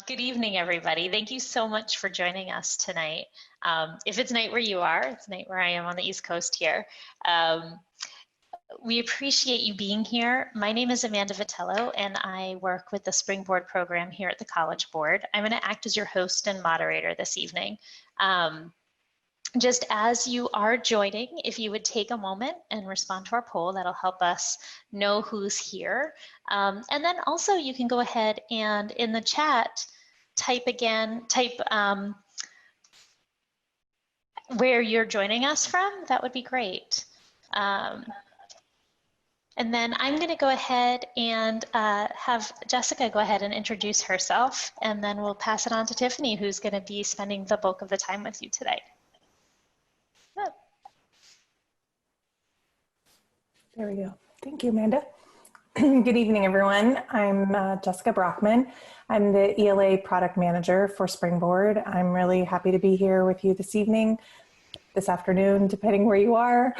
Good evening, everybody. Thank you so much for joining us tonight. If it's night where you are, it's night where I am on the East Coast here. We appreciate you being here. My name is Amanda Vitello, and I work with the SpringBoard program here at the College Board. I'm going to act as your host and moderator this evening. Just as you are joining, if you would take a moment and respond to our poll, that'll help us know who's here. And then also you can go ahead and in the chat, type where you're joining us from. That would be great. And then I'm going to go ahead and have Jessica go ahead and introduce herself, and then we'll pass it on to Tiffany, who's going to be spending the bulk of the time with you today. There we go. Thank you, Amanda. Good evening, everyone. I'm Jessica Brockman. I'm the ELA product manager for SpringBoard. I'm really happy to be here with you this evening, this afternoon, depending where you are.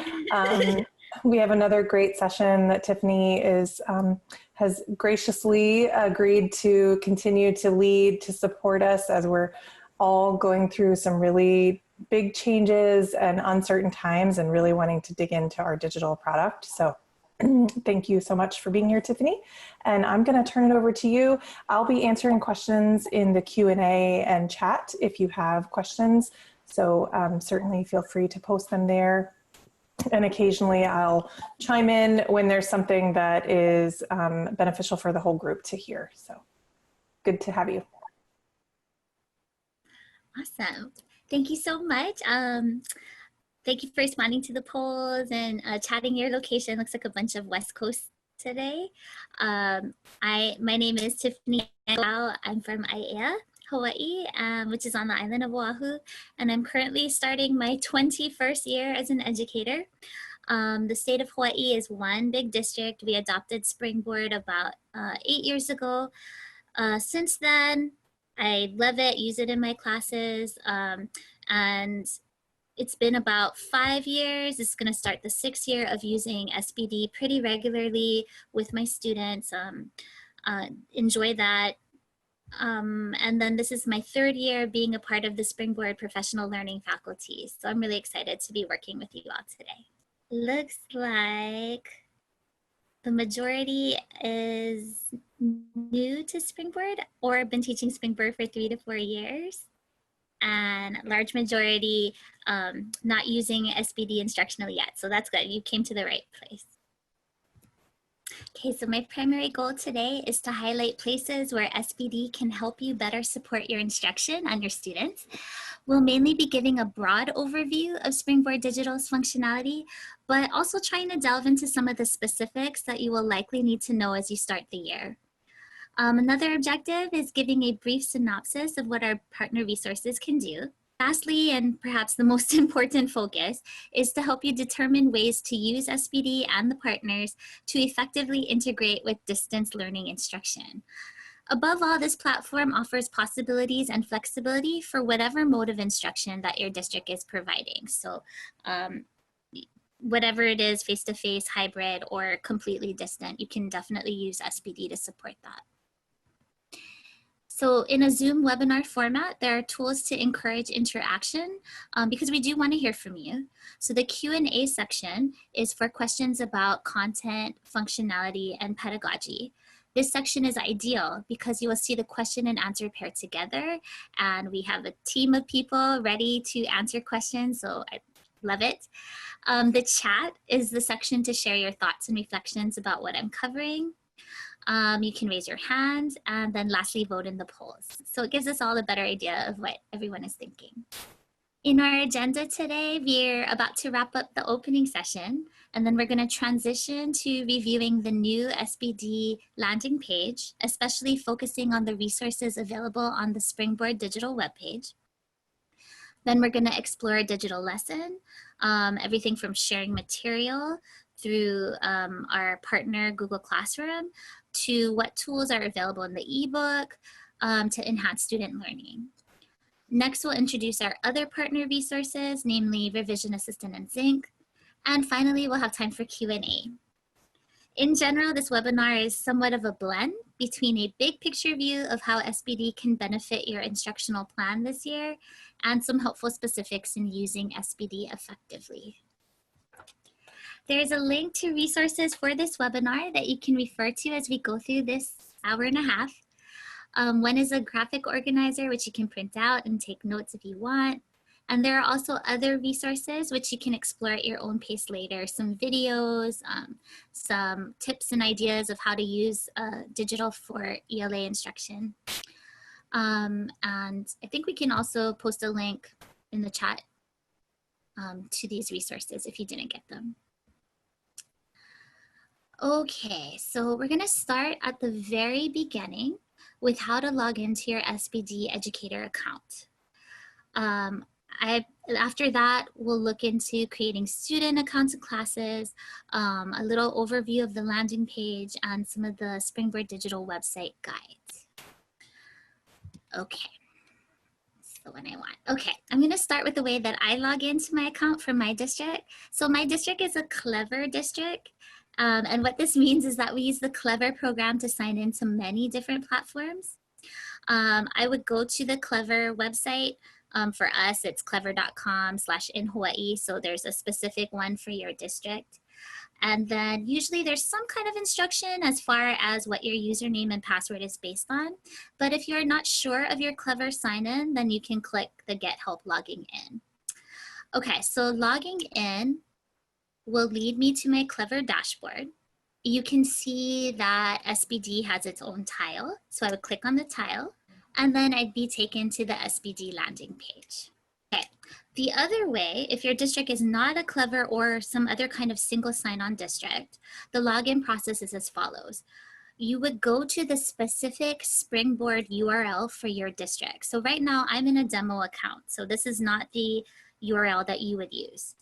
We have another great session that Tiffany has graciously agreed to continue to lead, to support us as we're all going through some really big changes and uncertain times and really wanting to dig into our digital product. So thank you so much for being here, Tiffany. And I'm going to turn it over to you. I'll be answering questions in the Q&A and chat if you have questions. So certainly feel free to post them there. And occasionally I'll chime in when there's something that is beneficial for the whole group to hear. So good to have you. Awesome. Thank you so much. Thank you for responding to the polls and chatting your location. Looks like a bunch of West Coast today. My name is Tiffany. I'm from Aiea, Hawaii, which is on the island of Oahu. And I'm currently starting my 21st year as an educator. The state of Hawaii is one big district. We adopted SpringBoard about 8 years ago. Since then, I love it, use it in my classes, and it's been about 5 years. It's going to start the 6th year of using SBD pretty regularly with my students. Enjoy that. And then this is my 3rd year being a part of the SpringBoard professional learning faculty. So I'm really excited to be working with you all today. Looks like the majority is new to SpringBoard or been teaching SpringBoard for 3 to 4 years, and large majority not using SBD instructionally yet. So that's good. You came to the right place. Okay, so my primary goal today is to highlight places where SBD can help you better support your instruction and your students. We'll mainly be giving a broad overview of SpringBoard Digital's functionality, but also trying to delve into some of the specifics that you will likely need to know as you start the year. Another objective is giving a brief synopsis of what our partner resources can do. Lastly, and perhaps the most important focus, is to help you determine ways to use SBD and the partners to effectively integrate with distance learning instruction. Above all, this platform offers possibilities and flexibility for whatever mode of instruction that your district is providing. So whatever it is, face-to-face, hybrid, or completely distant, you can definitely use SBD to support that. So in a Zoom webinar format, there are tools to encourage interaction because we do want to hear from you. So the Q&A section is for questions about content, functionality, and pedagogy. This section is ideal because you will see the question and answer paired together, and we have a team of people ready to answer questions, so I love it. The chat is the section to share your thoughts and reflections about what I'm covering. You can raise your hand, and then lastly, vote in the polls. So it gives us all a better idea of what everyone is thinking. In our agenda today, we're about to wrap up the opening session, and then we're going to transition to reviewing the new SBD landing page, especially focusing on the resources available on the SpringBoard digital webpage. Then we're going to explore a digital lesson, everything from sharing material through our partner Google Classroom to what tools are available in the ebook to enhance student learning. Next, we'll introduce our other partner resources, namely Revision Assistant and Zinc. And finally, we'll have time for Q&A. In general, this webinar is somewhat of a blend between a big picture view of how SBD can benefit your instructional plan this year and some helpful specifics in using SBD effectively. There's a link to resources for this webinar that you can refer to as we go through this hour and a half. One is a graphic organizer, which you can print out and take notes if you want. And there are also other resources which you can explore at your own pace later. Some videos, some tips and ideas of how to use digital for ELA instruction. And I think we can also post a link in the chat to these resources if you didn't get them. Okay, so we're gonna start at the very beginning with how to log into your SBD educator account. After that, we'll look into creating student accounts and classes, a little overview of the landing page, and some of the SpringBoard digital website guides. Okay, so when I want. Okay, I'm gonna start with the way that I log into my account from my district. So my district is a Clever district. And what this means is that we use the Clever program to sign into many different platforms. I would go to the Clever website. For us, it's clever.com/in-Hawaii. So there's a specific one for your district. And then usually there's some kind of instruction as far as what your username and password is based on. But if you're not sure of your Clever sign-in, then you can click the Get Help Logging In. Okay, so logging in will lead me to my Clever dashboard. You can see that SBD has its own tile. So I would click on the tile and then I'd be taken to the SBD landing page. Okay. The other way, if your district is not a Clever or some other kind of single sign-on district, the login process is as follows. You would go to the specific SpringBoard URL for your district. So right now I'm in a demo account. So this is not the URL that you would use.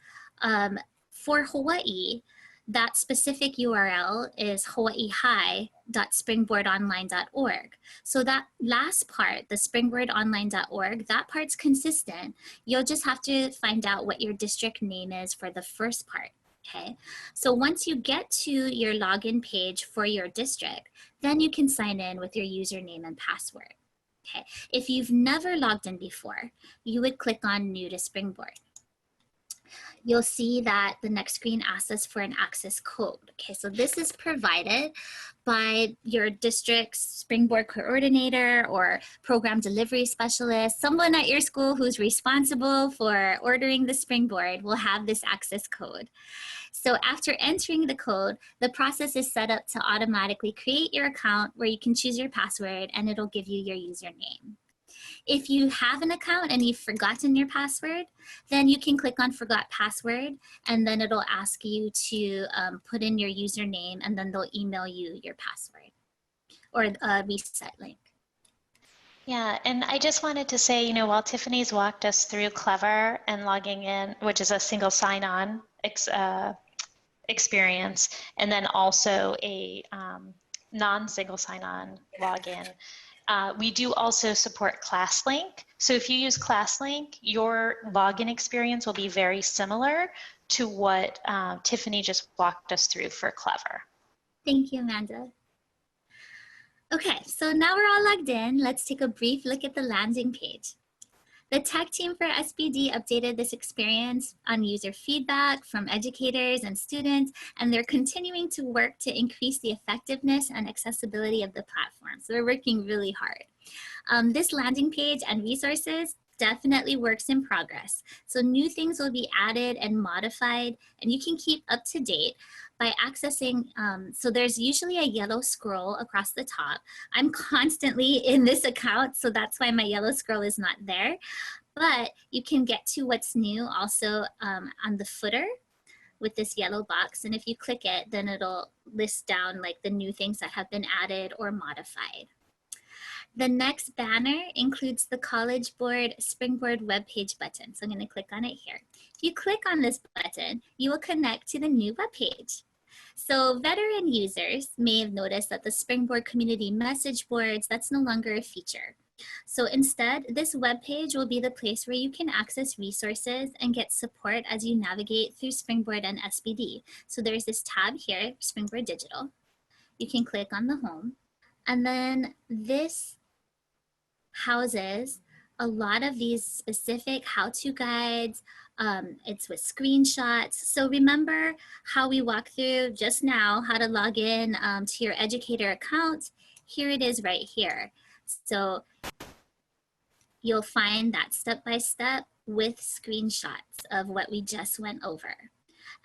For Hawaii, that specific URL is hawaii-high.springboardonline.org. So that last part, the springboardonline.org, that part's consistent. You'll just have to find out what your district name is for the first part, okay? So once you get to your login page for your district, then you can sign in with your username and password, okay? If you've never logged in before, you would click on New to Springboard. You'll see that the next screen asks us for an access code. Okay, so this is provided by your district's SpringBoard coordinator or program delivery specialist. Someone at your school who's responsible for ordering the SpringBoard will have this access code. So after entering the code, the process is set up to automatically create your account where you can choose your password and it'll give you your username. If you have an account and you've forgotten your password, then you can click on Forgot Password and then it'll ask you to put in your username and then they'll email you your password or a reset link. Yeah, and I just wanted to say, you know, while Tiffany's walked us through Clever and logging in, which is a single sign-on experience, and then also a non-single sign-on login, we do also support ClassLink. So if you use ClassLink, your login experience will be very similar to what Tiffany just walked us through for Clever. Thank you, Amanda. Okay, so now we're all logged in. Let's take a brief look at the landing page. The tech team for SBD updated this experience on user feedback from educators and students, and they're continuing to work to increase the effectiveness and accessibility of the platform. So they're working really hard. This landing page and resources definitely works in progress. So new things will be added and modified, and you can keep up to date by accessing, so there's usually a yellow scroll across the top. I'm constantly in this account, so that's why my yellow scroll is not there. But you can get to what's new also on the footer with this yellow box. And if you click it, then it'll list down like the new things that have been added or modified. The next banner includes the College Board SpringBoard webpage button. So I'm going to click on it here. If you click on this button, you will connect to the new webpage. So veteran users may have noticed that the SpringBoard community message boards, that's no longer a feature. So instead, this webpage will be the place where you can access resources and get support as you navigate through Springboard and SBD. So there's this tab here, Springboard Digital. You can click on the home, and then this houses a lot of these specific how-to guides. It's with screenshots. So remember how we walked through just now how to log in to your educator account? Here it is right here. So you'll find that step-by-step with screenshots of what we just went over.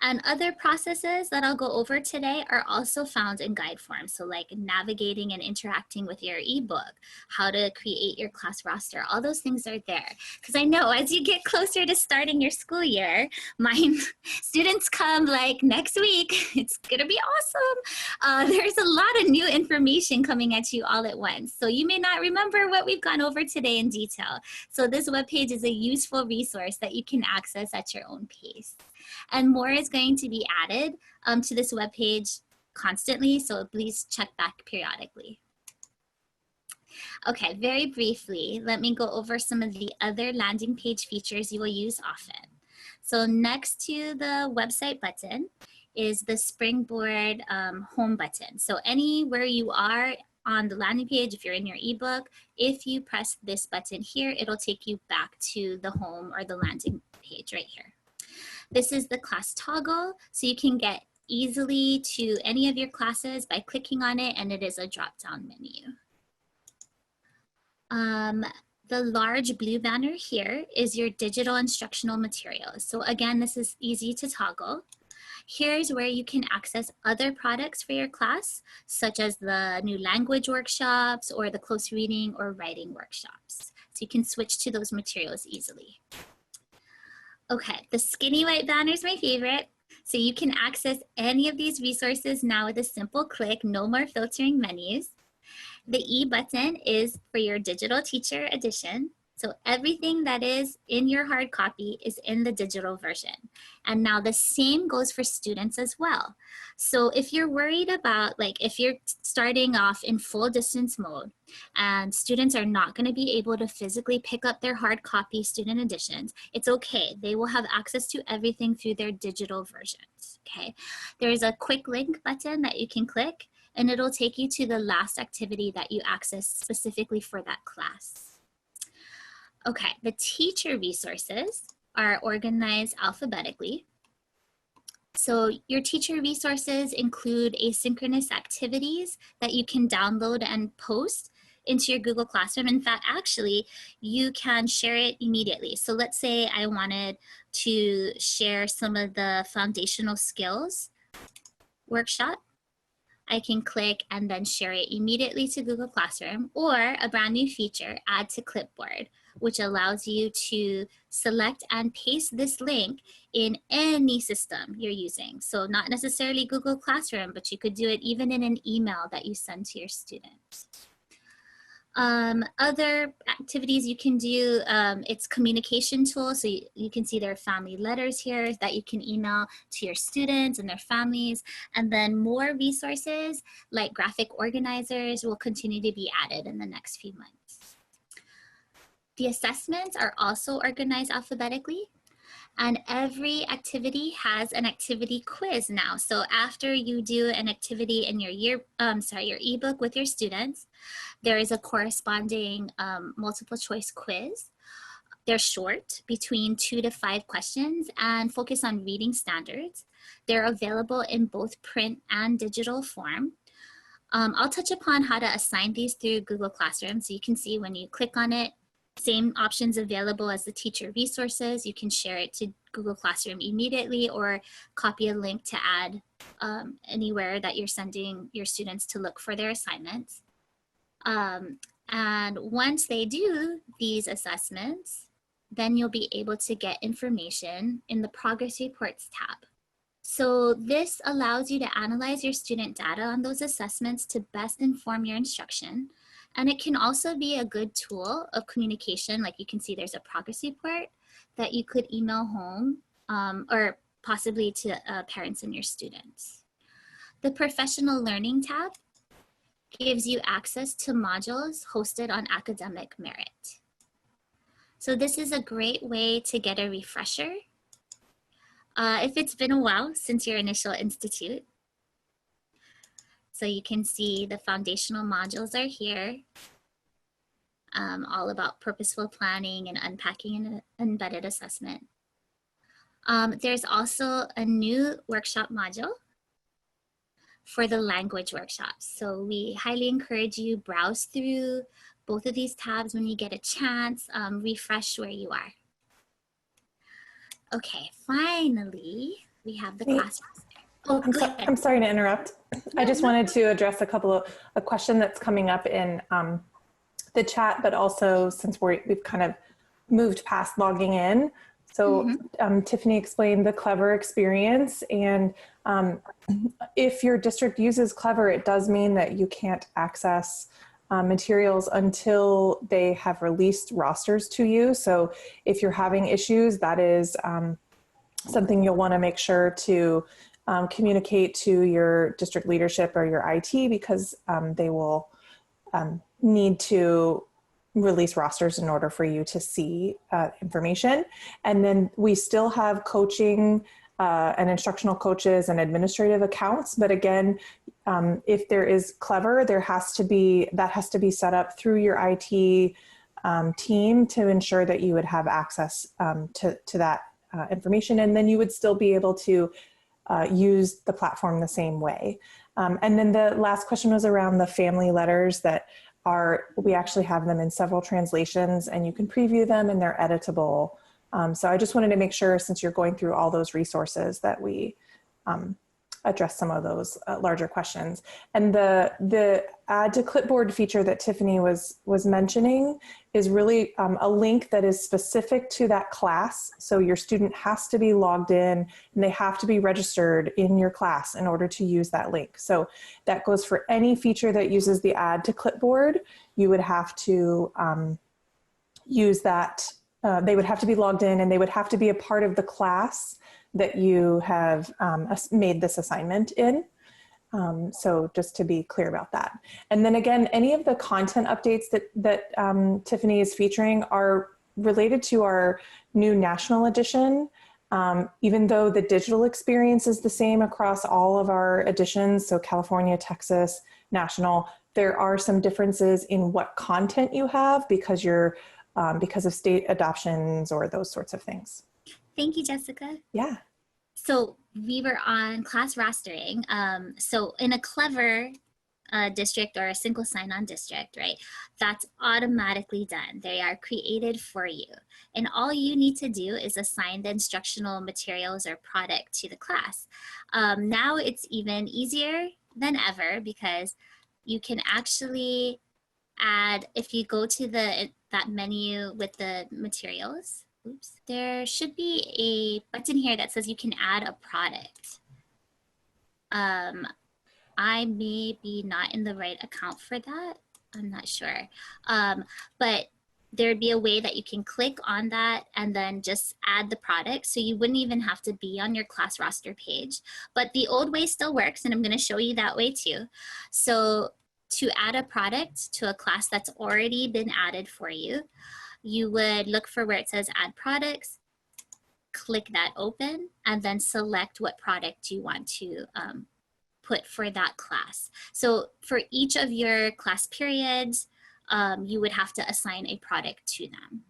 And other processes that I'll go over today are also found in guide form. So like navigating and interacting with your ebook, how to create your class roster, all those things are there. Because I know as you get closer to starting your school year, my students come like next week, it's gonna be awesome. There's a lot of new information coming at you all at once. So you may not remember what we've gone over today in detail. So this webpage is a useful resource that you can access at your own pace. And more is going to be added to this webpage constantly, so please check back periodically. Okay, very briefly, let me go over some of the other landing page features you will use often. So next to the website button is the Springboard home button. So anywhere you are on the landing page, if you're in your ebook, if you press this button here, it'll take you back to the home or the landing page right here. This is the class toggle, so you can get easily to any of your classes by clicking on it, and it is a drop-down menu. The large blue banner here is your digital instructional materials. So again, this is easy to toggle. Here's where you can access other products for your class, such as the new language workshops or the close reading or writing workshops. So you can switch to those materials easily. Okay, the skinny white banner is my favorite. So you can access any of these resources now with a simple click, no more filtering menus. The E button is for your digital teacher edition. So everything that is in your hard copy is in the digital version. And now the same goes for students as well. So if you're worried about, like if you're starting off in full distance mode and students are not going to be able to physically pick up their hard copy student editions, it's okay. They will have access to everything through their digital versions, okay? There's a quick link button that you can click and it'll take you to the last activity that you access specifically for that class. Okay, the teacher resources are organized alphabetically. So your teacher resources include asynchronous activities that you can download and post into your Google Classroom. In fact, actually, you can share it immediately. So let's say I wanted to share some of the foundational skills workshop. I can click and then share it immediately to Google Classroom, or a brand new feature, add to clipboard, which allows you to select and paste this link in any system you're using. So not necessarily Google Classroom, but you could do it even in an email that you send to your students. Other activities you can do, it's communication tools. So you can see there are family letters here that you can email to your students and their families. And then more resources like graphic organizers will continue to be added in the next few months. The assessments are also organized alphabetically. And every activity has an activity quiz now. So after you do an activity in your your ebook with your students, there is a corresponding multiple choice quiz. They're short, between 2 to 5 questions, and focus on reading standards. They're available in both print and digital form. I'll touch upon how to assign these through Google Classroom. So you can see when you click on it, same options available as the teacher resources. You can share it to Google Classroom immediately or copy a link to add anywhere that you're sending your students to look for their assignments. And once they do these assessments, then you'll be able to get information in the Progress Reports tab. So this allows you to analyze your student data on those assessments to best inform your instruction. And it can also be a good tool of communication. Like you can see there's a progress report that you could email home or possibly to parents and your students. The professional learning tab gives you access to modules hosted on academic merit. So this is a great way to get a refresher. If it's been a while since your initial institute. So you can see the foundational modules are here, all about purposeful planning and unpacking an embedded assessment. There's also a new workshop module for the language workshops. So we highly encourage you browse through both of these tabs when you get a chance, refresh where you are. Okay, finally, we have the class. Oh, I'm sorry to interrupt. I just wanted to address a question that's coming up in the chat, but also since we've kind of moved past logging in. So Tiffany explained the Clever experience, and if your district uses Clever, it does mean that you can't access materials until they have released rosters to you. So if you're having issues, that is something you'll want to make sure to communicate to your district leadership or your IT, because they will need to release rosters in order for you to see information. And then we still have coaching and instructional coaches and administrative accounts. But again, if there is Clever, that has to be set up through your IT team to ensure that you would have access to that information. And then you would still be able to use the platform the same way. And then the last question was around the family letters we actually have them in several translations, and you can preview them and they're editable. So I just wanted to make sure, since you're going through all those resources, that we address some of those larger questions. And the add to clipboard feature that Tiffany was mentioning is really a link that is specific to that class. So your student has to be logged in and they have to be registered in your class in order to use that link. So that goes for any feature that uses the add to clipboard. You would have to use that. They would have to be logged in, and they would have to be a part of the class that you have made this assignment in. So just to be clear about that. And then again, any of the content updates that Tiffany is featuring are related to our new national edition. Even though the digital experience is the same across all of our editions, so California, Texas, national, there are some differences in what content you have because of state adoptions or those sorts of things. Thank you, Jessica. Yeah. So we were on class rostering. So in a Clever district or a single sign-on district, right, that's automatically done. They are created for you. And all you need to do is assign the instructional materials or product to the class. Now it's even easier than ever because you can actually add, if you go to that menu with the materials, there should be a button here that says you can add a product. I may be not in the right account for that. I'm not sure. But there'd be a way that you can click on that and then just add the product. So you wouldn't even have to be on your class roster page. But the old way still works, and I'm going to show you that way too. So to add a product to a class that's already been added for you, you would look for where it says add products, click that open, and then select what product you want to put for that class. So for each of your class periods, you would have to assign a product to them.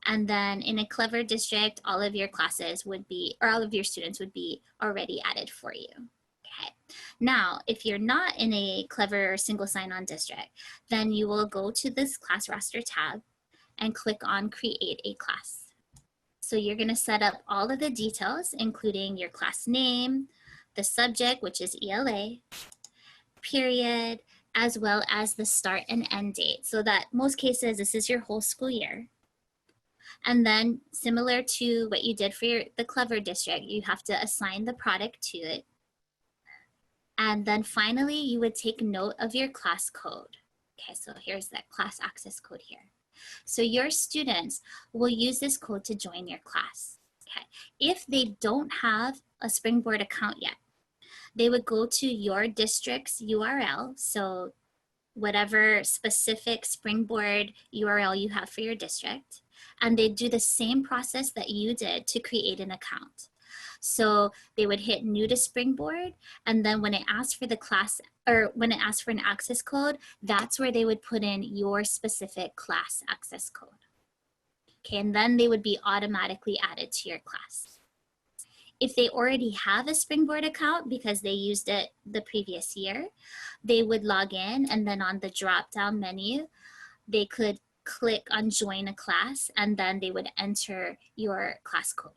And then in a Clever district, all of your classes would be, or all of your students would be already added for you. Okay. Now, if you're not in a Clever single sign-on district, then you will go to this class roster tab and click on create a class. So you're going to set up all of the details, including your class name, the subject, which is ELA, period, as well as the start and end date. So that most cases, this is your whole school year. And then similar to what you did for the Clever district, you have to assign the product to it. And then finally, you would take note of your class code. Okay, so here's that class access code here. So your students will use this code to join your class. Okay. If they don't have a SpringBoard account yet, they would go to your district's URL. So whatever specific Springboard URL you have for your district, and they do the same process that you did to create an account. So they would hit new to Springboard, and then when it asks for the class, or when it asks for an access code, that's where they would put in your specific class access code. Okay, and then they would be automatically added to your class. If they already have a Springboard account because they used it the previous year, they would log in, and then on the drop-down menu, they could click on join a class, and then they would enter your class code.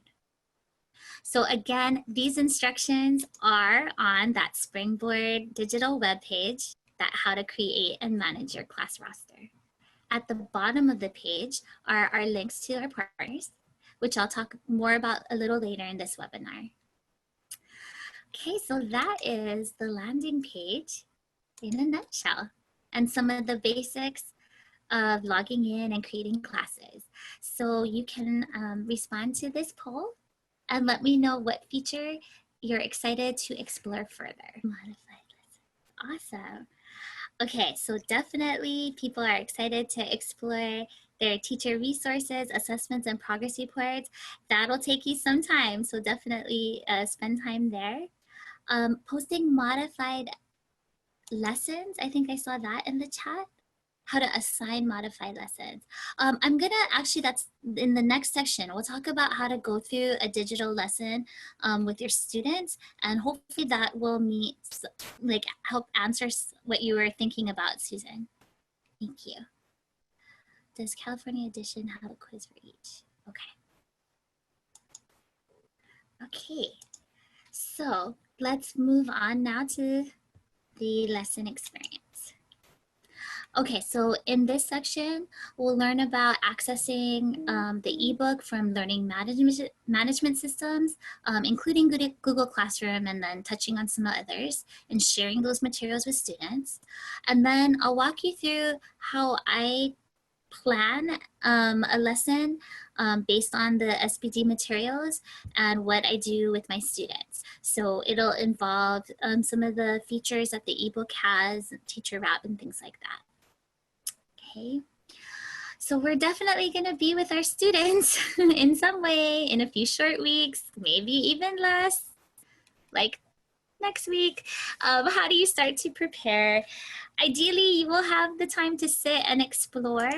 So again, these instructions are on that Springboard digital webpage, that how to create and manage your class roster. At the bottom of the page are our links to our partners, which I'll talk more about a little later in this webinar. Okay, so that is the landing page in a nutshell, and some of the basics of logging in and creating classes. So you can respond to this poll and let me know what feature you're excited to explore further. Modified lesson. Awesome. Okay, so definitely people are excited to explore their teacher resources, assessments, and progress reports. That'll take you some time, so definitely spend time there. Posting modified lessons, I think I saw that in the chat. How to assign modified lessons. I'm gonna actually, that's in the next section. We'll talk about how to go through a digital lesson with your students, and hopefully that will help answer what you were thinking about, Susan. Thank you. Does California Edition have a quiz for each? Okay. Okay, so let's move on now to the lesson experience. Okay, so in this section, we'll learn about accessing the ebook from learning management systems, including Google Classroom, and then touching on some others and sharing those materials with students. And then I'll walk you through how I plan a lesson based on the SPD materials and what I do with my students. So it'll involve some of the features that the ebook has, teacher wrap, and things like that. Okay, so we're definitely going to be with our students in some way in a few short weeks, maybe even less, like next week. How do you start to prepare? Ideally, you will have the time to sit and explore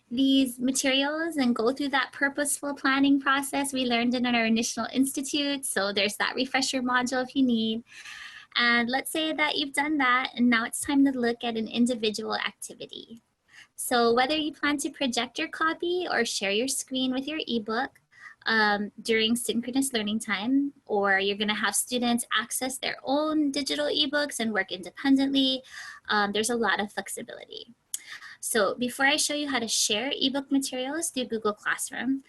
these materials and go through that purposeful planning process we learned in our initial institute. So there's that refresher module if you need. And let's say that you've done that, and now it's time to look at an individual activity. So whether you plan to project your copy or share your screen with your ebook during synchronous learning time, or you're going to have students access their own digital ebooks and work independently, there's a lot of flexibility. So before I show you how to share ebook materials through Google Classroom,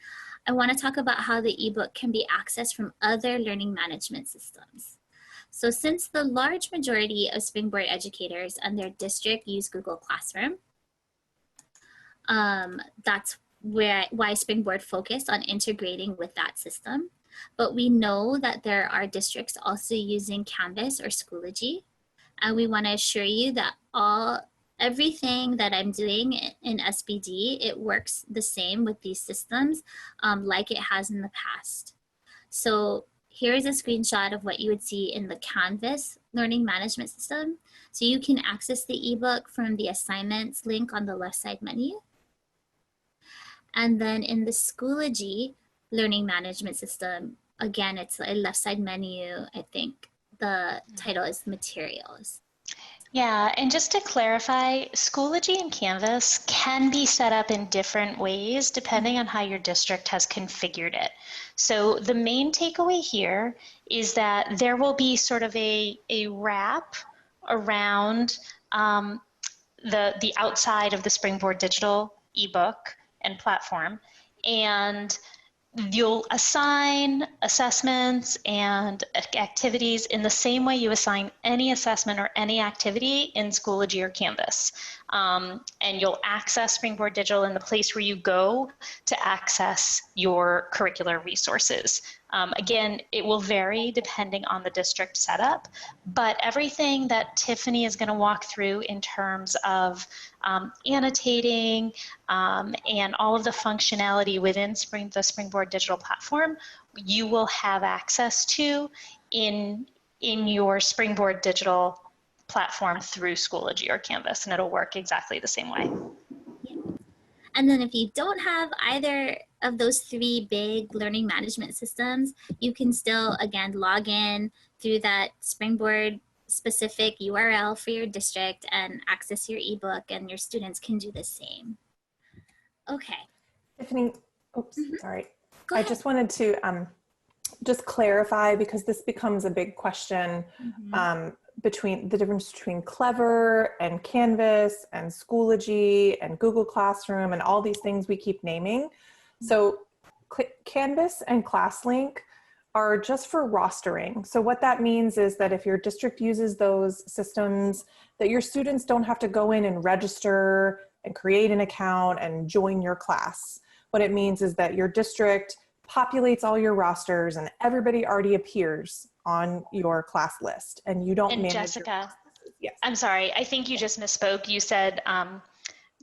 I want to talk about how the ebook can be accessed from other learning management systems. So since the large majority of Springboard educators and their district use Google Classroom, that's why Springboard focused on integrating with that system. But we know that there are districts also using Canvas or Schoology, and we want to assure you that everything that I'm doing in SPD, it works the same with these systems like it has in the past. So here's a screenshot of what you would see in the Canvas learning management system. So you can access the ebook from the assignments link on the left side menu. And then in the Schoology learning management system, again, it's a left side menu. I think the title is materials. Yeah, and just to clarify, Schoology and Canvas can be set up in different ways depending on how your district has configured it. So the main takeaway here is that there will be sort of a wrap around the outside of the Springboard digital ebook and platform, and you'll assign assessments and activities in the same way you assign any assessment or any activity in Schoology or Canvas. and you'll access Springboard Digital in the place where you go to access your curricular resources. Again, it will vary depending on the district setup, but everything that Tiffany is going to walk through in terms of annotating and all of the functionality within the Springboard Digital platform, you will have access to in your Springboard Digital platform through Schoology or Canvas, and it'll work exactly the same way. And then if you don't have either of those three big learning management systems, you can still, again, log in through that Springboard specific URL for your district and access your ebook, and your students can do the same. Okay. Tiffany, oops, sorry. Go I ahead. just wanted to just clarify, because this becomes a big question, between the difference between Clever and Canvas and Schoology and Google Classroom and all these things we keep naming. So Canvas and ClassLink are just for rostering. So what that means is that if your district uses those systems, that your students don't have to go in and register and create an account and join your class. What it means is that your district populates all your rosters and everybody already appears on your class list, and you don't manage. Jessica, yes. I'm sorry, I think you just misspoke. You said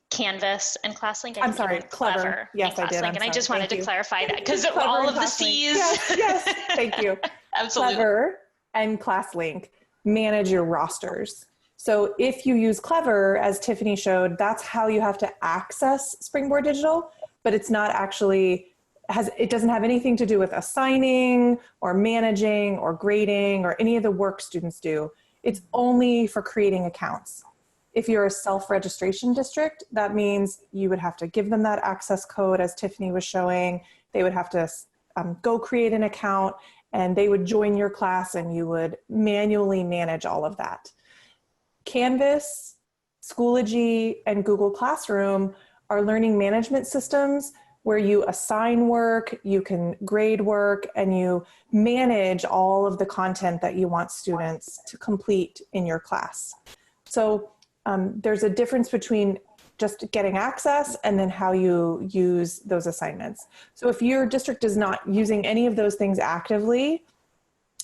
Canvas and ClassLink. I'm sorry, Clever. Yes, I did. And I just wanted to clarify that because of all of the C's. Yes, yes, thank you. Absolutely. Clever and ClassLink manage your rosters. So if you use Clever, as Tiffany showed, that's how you have to access Springboard Digital, but it's not actually, it doesn't have anything to do with assigning or managing or grading or any of the work students do. It's only for creating accounts. If you're a self-registration district, that means you would have to give them that access code, as Tiffany was showing. They would have to go create an account, and they would join your class, and you would manually manage all of that. Canvas, Schoology, and Google Classroom are learning management systems where you assign work, you can grade work, and you manage all of the content that you want students to complete in your class. So there's a difference between just getting access and then how you use those assignments. So if your district is not using any of those things actively,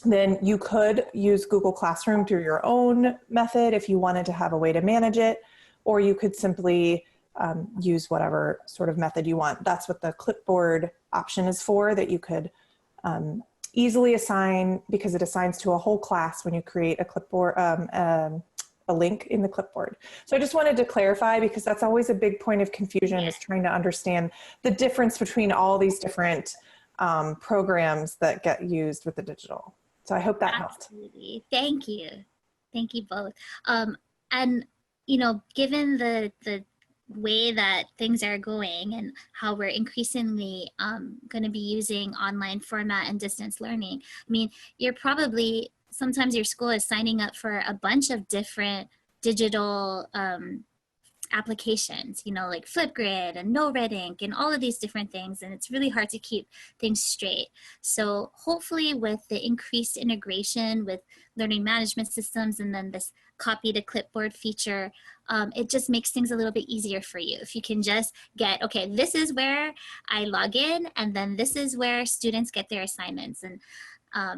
then you could use Google Classroom through your own method if you wanted to have a way to manage it, or you could simply use whatever sort of method you want. That's what the clipboard option is for, that you could easily assign, because it assigns to a whole class when you create a clipboard, a link in the clipboard. So I just wanted to clarify, because that's always a big point of confusion, is trying to understand the difference between all these different programs that get used with the digital. So I hope that helped. Absolutely. Thank you. Thank you both. And, you know, given the way that things are going and how we're increasingly going to be using online format and distance learning, I mean, you're probably, sometimes your school is signing up for a bunch of different digital applications, you know, like Flipgrid and No Red Ink and all of these different things, and it's really hard to keep things straight. So hopefully with the increased integration with learning management systems and then this copy to clipboard feature, it just makes things a little bit easier for you. If you can just get, okay, this is where I log in, and then this is where students get their assignments. And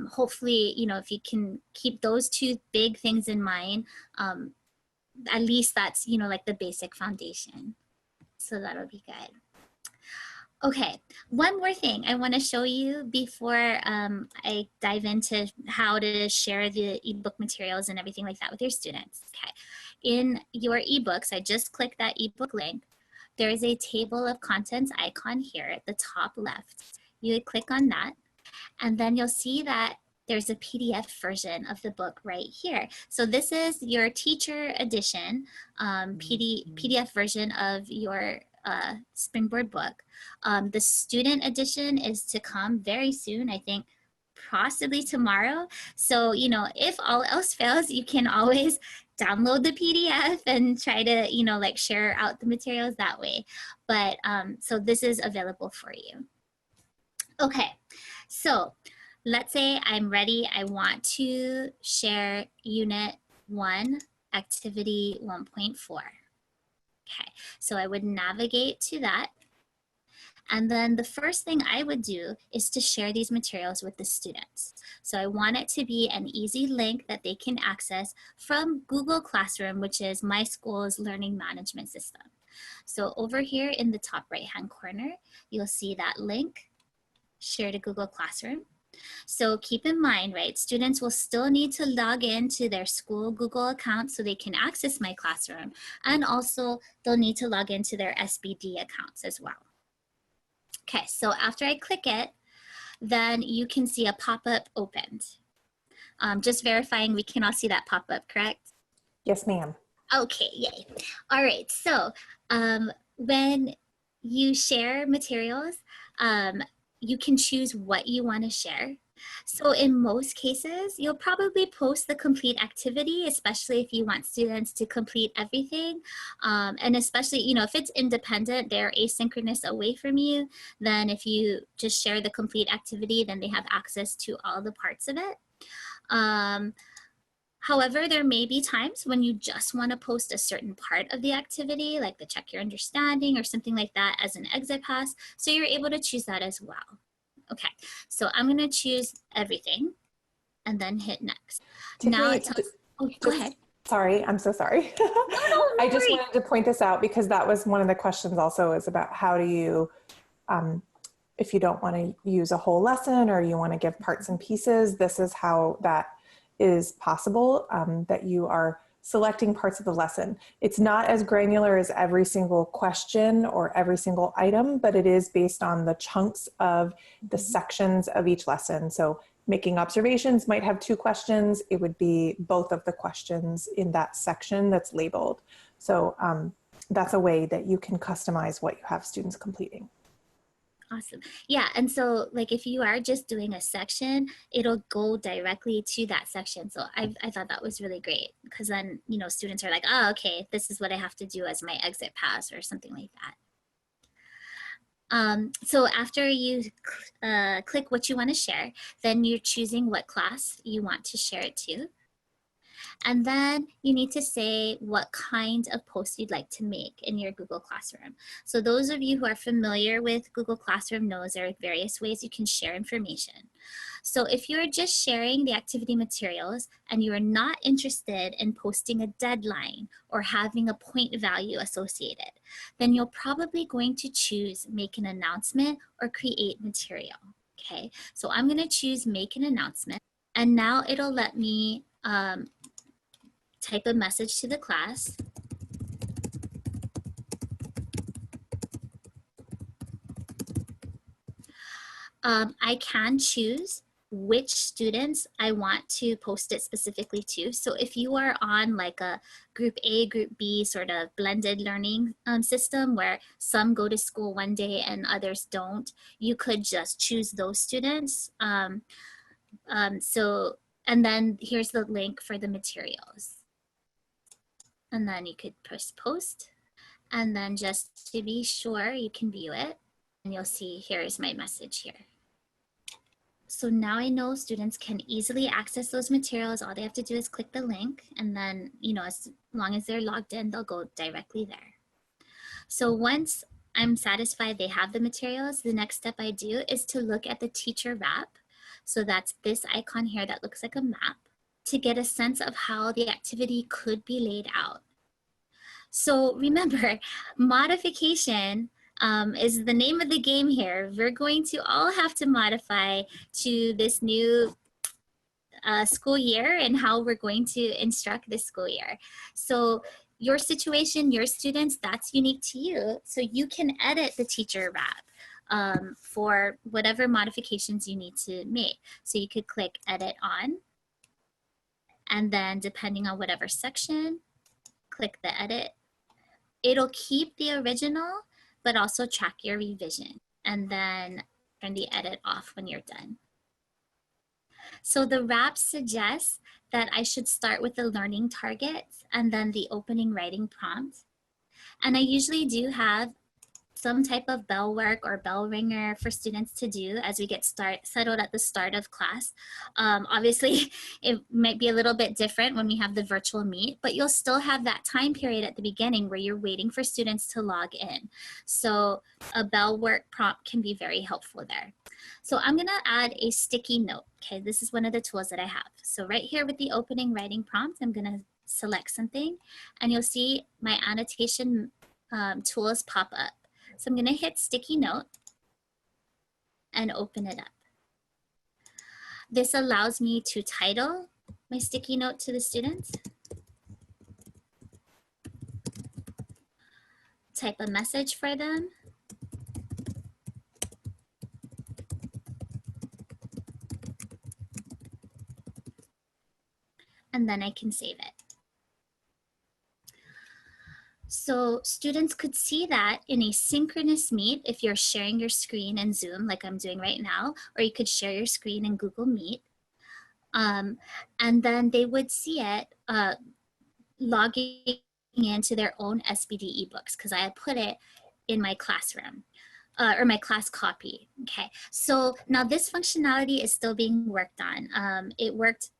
hopefully, you know, if you can keep those two big things in mind, at least that's, you know, like the basic foundation. So that'll be good. Okay, one more thing I want to show you before I dive into how to share the ebook materials and everything like that with your students. Okay, in your ebooks, I just clicked that ebook link. There is a table of contents icon here at the top left. You would click on that, and then you'll see that there's a PDF version of the book right here. So this is your teacher edition, PDF version of your Springboard book. The student edition is to come very soon, I think possibly tomorrow. So, you know, if all else fails, you can always download the PDF and try to, you know, like share out the materials that way. But so this is available for you. Okay, so let's say I'm ready. I want to share Unit 1, Activity 1.4. Okay, so I would navigate to that. And then the first thing I would do is to share these materials with the students. So I want it to be an easy link that they can access from Google Classroom, which is my school's learning management system. So over here in the top right-hand corner, you'll see that link, share to Google Classroom. So keep in mind, right, students will still need to log into their school Google account so they can access my classroom. And also they'll need to log into their SBD accounts as well. Okay, so after I click it, then you can see a pop-up opened. Just verifying we can all see that pop-up, correct? Yes, ma'am. Okay, yay. All right, so when you share materials, you can choose what you want to share. So in most cases, you'll probably post the complete activity, especially if you want students to complete everything. And especially, you know, if it's independent, they're asynchronous away from you, then if you just share the complete activity, then they have access to all the parts of it. However, there may be times when you just want to post a certain part of the activity, like the check your understanding or something like that as an exit pass. So you're able to choose that as well. Okay, so I'm going to choose everything and then hit next. Now it tells, go ahead. Sorry, I'm so sorry. No, I just wanted to point this out because that was one of the questions also, is about how do you, if you don't want to use a whole lesson or you want to give parts and pieces, this is how that is possible, that you are selecting parts of the lesson. It's not as granular as every single question or every single item, but it is based on the chunks of the sections of each lesson. So making observations might have 2 questions. It would be both of the questions in that section that's labeled. So that's a way that you can customize what you have students completing. Awesome. Yeah, and so like if you are just doing a section, it'll go directly to that section. So I thought that was really great, because then, you know, students are like, oh, okay, this is what I have to do as my exit pass or something like that. So after you click what you want to share, then you're choosing what class you want to share it to. And then you need to say what kind of post you'd like to make in your Google Classroom. So those of you who are familiar with Google Classroom knows there are various ways you can share information. So if you're just sharing the activity materials and you are not interested in posting a deadline or having a point value associated, then you're probably going to choose make an announcement or create material. Okay, so I'm going to choose make an announcement, and now it'll let me type a message to the class. I can choose which students I want to post it specifically to. So if you are on like a group A, group B sort of blended learning system where some go to school one day and others don't, you could just choose those students. And then here's the link for the materials. And then you could press post. And then just to be sure, you can view it. And you'll see here's my message here. So now I know students can easily access those materials. All they have to do is click the link, and then, you know, as long as they're logged in, they'll go directly there. So once I'm satisfied they have the materials, the next step I do is to look at the teacher wrap. So that's this icon here that looks like a map, to get a sense of how the activity could be laid out. So remember, modification is the name of the game here. We're going to all have to modify to this new school year and how we're going to instruct this school year. So your situation, your students, that's unique to you. So you can edit the teacher wrap for whatever modifications you need to make. So you could click edit on, and then depending on whatever section, click the edit. It'll keep the original, but also track your revision, and then turn the edit off when you're done. So the wrap suggests that I should start with the learning targets and then the opening writing prompt. And I usually do have some type of bell work or bell ringer for students to do as we get settled at the start of class. Obviously, it might be a little bit different when we have the virtual meet, but you'll still have that time period at the beginning where you're waiting for students to log in. So a bell work prompt can be very helpful there. So I'm gonna add a sticky note. Okay, this is one of the tools that I have. So right here with the opening writing prompt, I'm gonna select something and you'll see my annotation tools pop up. So I'm gonna hit sticky note and open it up. This allows me to title my sticky note to the students, type a message for them, and then I can save it. So students could see that in a synchronous meet if you're sharing your screen in Zoom like I'm doing right now, or you could share your screen in Google Meet. And then they would see it logging into their own SBD ebooks because I had put it in my classroom or my class copy. Okay, so now this functionality is still being worked on. It worked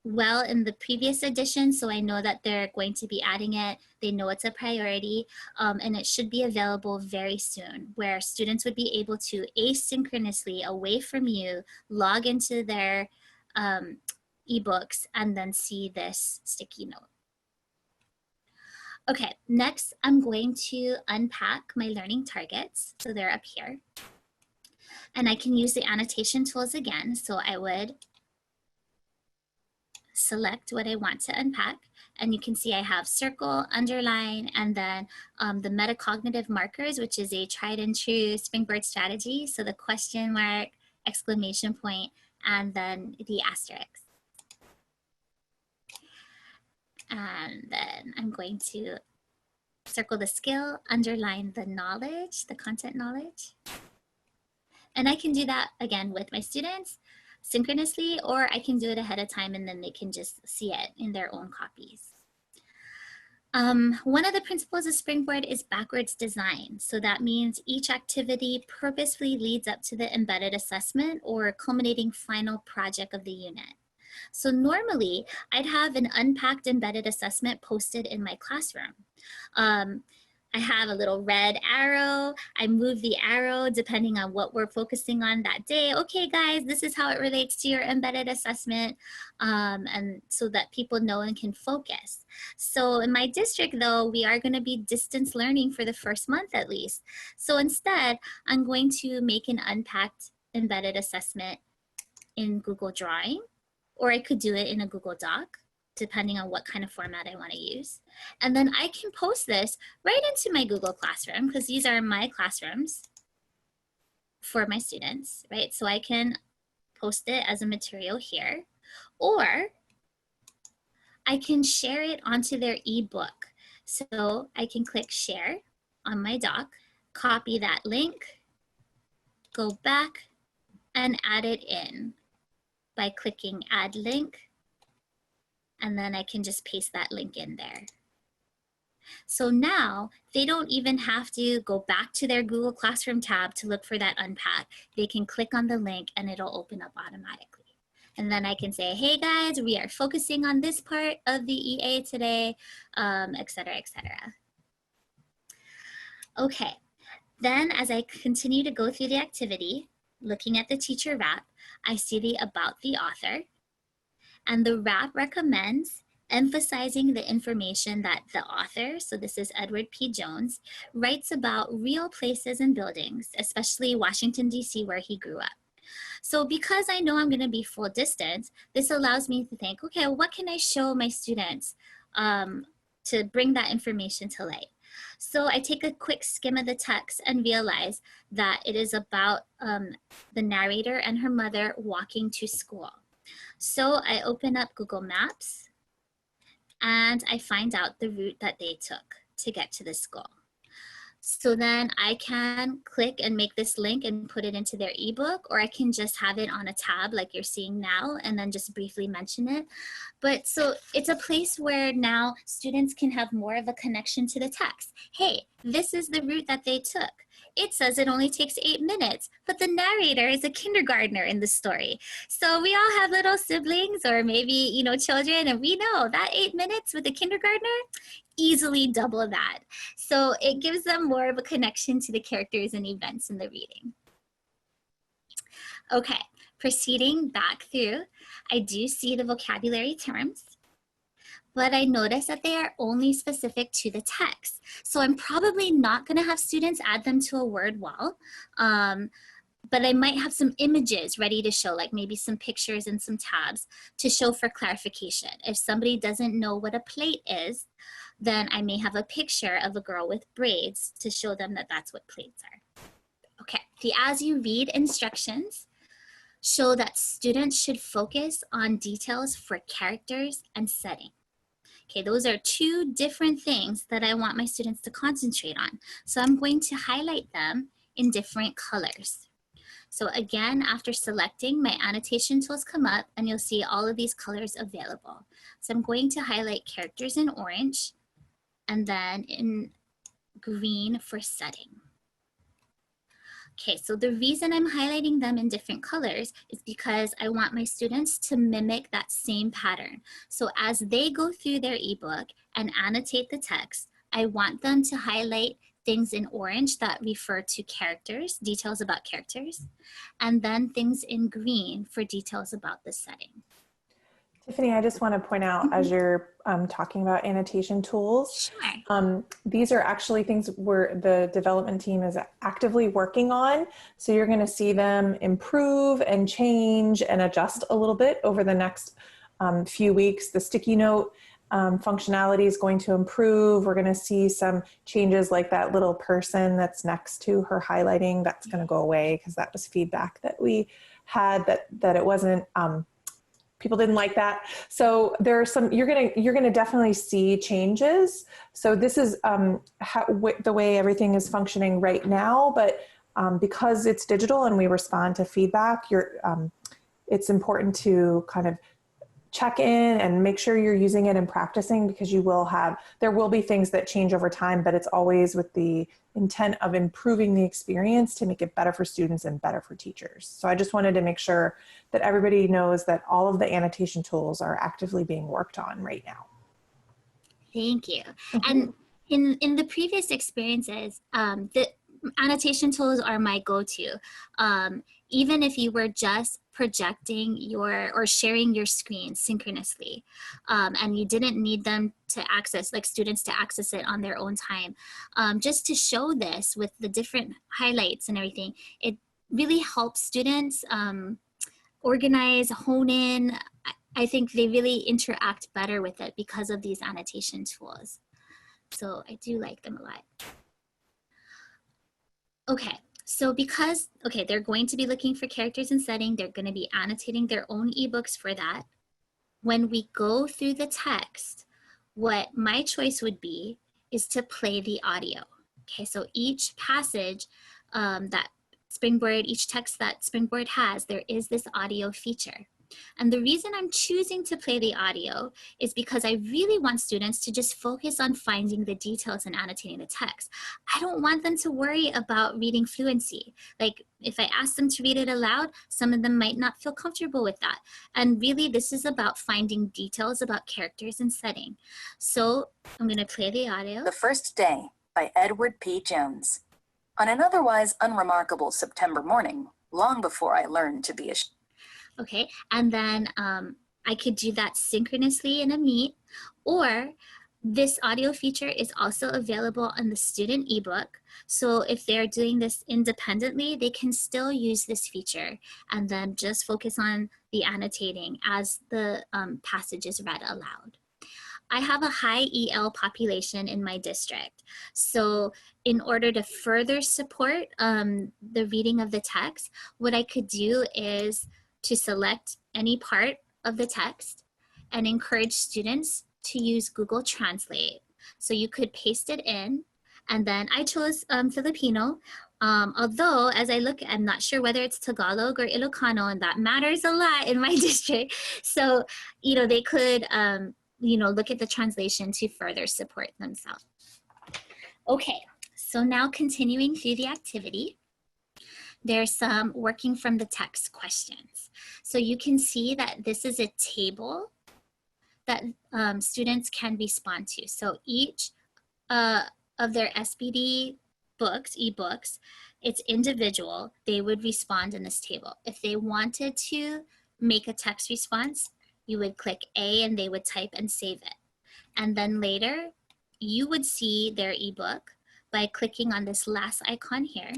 well in the previous edition, so I know that they're going to be adding it. They know it's a priority, and it should be available very soon, where students would be able to asynchronously, away from you, log into their ebooks and then see this sticky note. Okay, next I'm going to unpack my learning targets. So they're up here. And I can use the annotation tools again. So I would select what I want to unpack, and you can see I have circle, underline, and then the metacognitive markers, which is a tried and true SpringBoard strategy. So the question mark, exclamation point, and then the asterisk. And then I'm going to circle the skill, underline the knowledge, the content knowledge. And I can do that again with my students synchronously, or I can do it ahead of time and then they can just see it in their own copies. One of the principles of SpringBoard is backwards design. So that means each activity purposefully leads up to the embedded assessment or culminating final project of the unit. So normally I'd have an unpacked embedded assessment posted in my classroom. I have a little red arrow. I move the arrow depending on what we're focusing on that day. Okay, guys, this is how it relates to your embedded assessment, and so that people know and can focus. So in my district, though, we are going to be distance learning for the first month at least. So instead, I'm going to make an unpacked embedded assessment in Google Drawing, or I could do it in a Google Doc, depending on what kind of format I want to use. And then I can post this right into my Google Classroom, because these are my classrooms for my students, right? So I can post it as a material here, or I can share it onto their ebook. So I can click share on my doc, copy that link, go back and add it in by clicking add link, and then I can just paste that link in there. So now they don't even have to go back to their Google Classroom tab to look for that unpack. They can click on the link and it'll open up automatically. And then I can say, hey guys, we are focusing on this part of the EA today, et cetera, et cetera. Okay, then as I continue to go through the activity, looking at the teacher wrap, I see the about the author. And the wrap recommends emphasizing the information that the author, so this is Edward P. Jones, writes about real places and buildings, especially Washington, D.C., where he grew up. So because I know I'm going to be full distance, this allows me to think, okay, what can I show my students to bring that information to light? So I take a quick skim of the text and realize that it is about the narrator and her mother walking to school. So I open up Google Maps and I find out the route that they took to get to the school. So then I can click and make this link and put it into their ebook, or I can just have it on a tab like you're seeing now and then just briefly mention it. But so it's a place where now students can have more of a connection to the text. Hey, this is the route that they took. it says it only takes 8 minutes, but the narrator is a kindergartner in the story. So we all have little siblings or maybe, you know, children, and we know that 8 minutes with a kindergartner, easily double that. So it gives them more of a connection to the characters and events in the reading. Okay, proceeding back through, I do see the vocabulary terms, but I notice that they are only specific to the text. So I'm probably not gonna have students add them to a word wall, but I might have some images ready to show, like maybe some pictures and some tabs to show for clarification. If somebody doesn't know what a plait is, then I may have a picture of a girl with braids to show them that that's what plaits are. Okay, the as you read instructions show that students should focus on details for characters and setting. Okay, those are two different things that I want my students to concentrate on. So I'm going to highlight them in different colors. So again, after selecting, my annotation tools come up and you'll see all of these colors available. So I'm going to highlight characters in orange and then in green for setting. Okay, so the reason I'm highlighting them in different colors is because I want my students to mimic that same pattern. So as they go through their ebook and annotate the text, I want them to highlight things in orange that refer to characters, details about characters, and then things in green for details about the setting. Tiffany, I just want to point out, as you're talking about annotation tools, Sure. These are actually things where the development team is actively working on. So you're going to see them improve and change and adjust a little bit over the next few weeks. The sticky note functionality is going to improve. We're going to see some changes like that little person that's next to her highlighting. That's going to go away because that was feedback that we had that it wasn't, people didn't like that. So there are some, you're gonna definitely see changes. So this is the way everything is functioning right now, but because it's digital and we respond to feedback, it's important to kind of check in and make sure you're using it and practicing, because there will be things that change over time, but it's always with the intent of improving the experience to make it better for students and better for teachers. So I just wanted to make sure that everybody knows that all of the annotation tools are actively being worked on right now. Thank you. And in the previous experiences, the annotation tools are my go-to. Even if you were just projecting or sharing your screen synchronously, and you didn't need them to access, like students to access it on their own time, just to show this with the different highlights and everything, it really helps students organize, hone in. I think they really interact better with it because of these annotation tools. So I do like them a lot. Okay, so they're going to be looking for characters and setting, they're going to be annotating their own ebooks for that. When we go through the text, what my choice would be is to play the audio. Okay, so each passage each text that SpringBoard has, there is this audio feature. And the reason I'm choosing to play the audio is because I really want students to just focus on finding the details and annotating the text. I don't want them to worry about reading fluency. Like if I ask them to read it aloud, some of them might not feel comfortable with that. And really this is about finding details about characters and setting. So I'm going to play the audio. The First Day by Edward P. Jones. On an otherwise unremarkable September morning, long before I learned to be a Okay, and then I could do that synchronously in a Meet, or this audio feature is also available on the student ebook. So if they're doing this independently, they can still use this feature and then just focus on the annotating as the passage is read aloud. I have a high EL population in my district. So in order to further support the reading of the text, what I could do is to select any part of the text and encourage students to use Google Translate. So you could paste it in, and then I chose Filipino, although as I look, I'm not sure whether it's Tagalog or Ilocano, and that matters a lot in my district. So, they could, look at the translation to further support themselves. Okay, so So now continuing through the activity, there's some working from the text questions. So you can see that this is a table that students can respond to. So each of their SBD books, ebooks, it's individual, they would respond in this table. If they wanted to make a text response, you would click A and they would type and save it. And then later, you would see their ebook by clicking on this last icon here.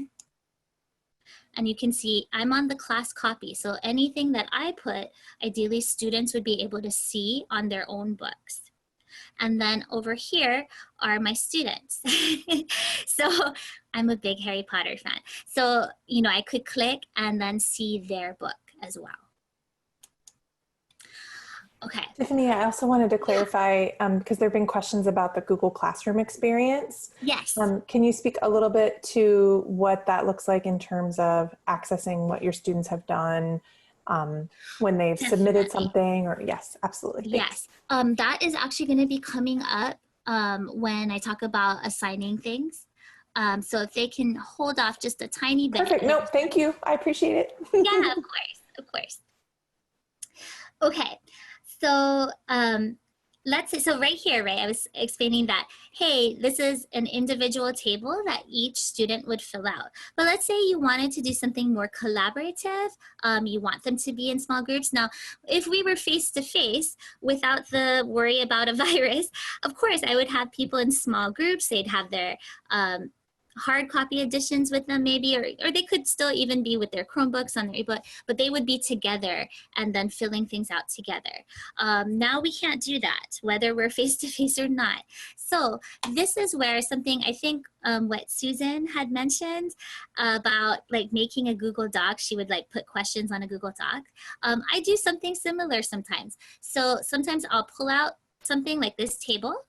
And you can see I'm on the class copy. So anything that I put, ideally students would be able to see on their own books. And then over here are my students. So I'm a big Harry Potter fan. So, you know, I could click and then see their book as well. Okay. Tiffany, I also wanted to clarify, because there have been questions about the Google Classroom experience. Yes. Can you speak a little bit to what that looks like in terms of accessing what your students have done when they've submitted something? Or yes, absolutely. Thanks. Yes, that is actually going to be coming up when I talk about assigning things. So if they can hold off just a tiny bit. Perfect. No, thank you. I appreciate it. Yeah, of course, of course. Okay, so let's say, so right here, right, I was explaining that, hey, this is an individual table that each student would fill out. But let's say you wanted to do something more collaborative. You want them to be in small groups. Now, if we were face-to-face without the worry about a virus, of course, I would have people in small groups. They'd have their hard copy editions with them maybe, or they could still even be with their Chromebooks on their ebook, but they would be together and then filling things out together. Now we can't do that, whether we're face-to-face or not. So this is where something, I think what Susan had mentioned about like making a Google Doc, she would like put questions on a Google Doc. I do something similar sometimes. So sometimes I'll pull out something like this table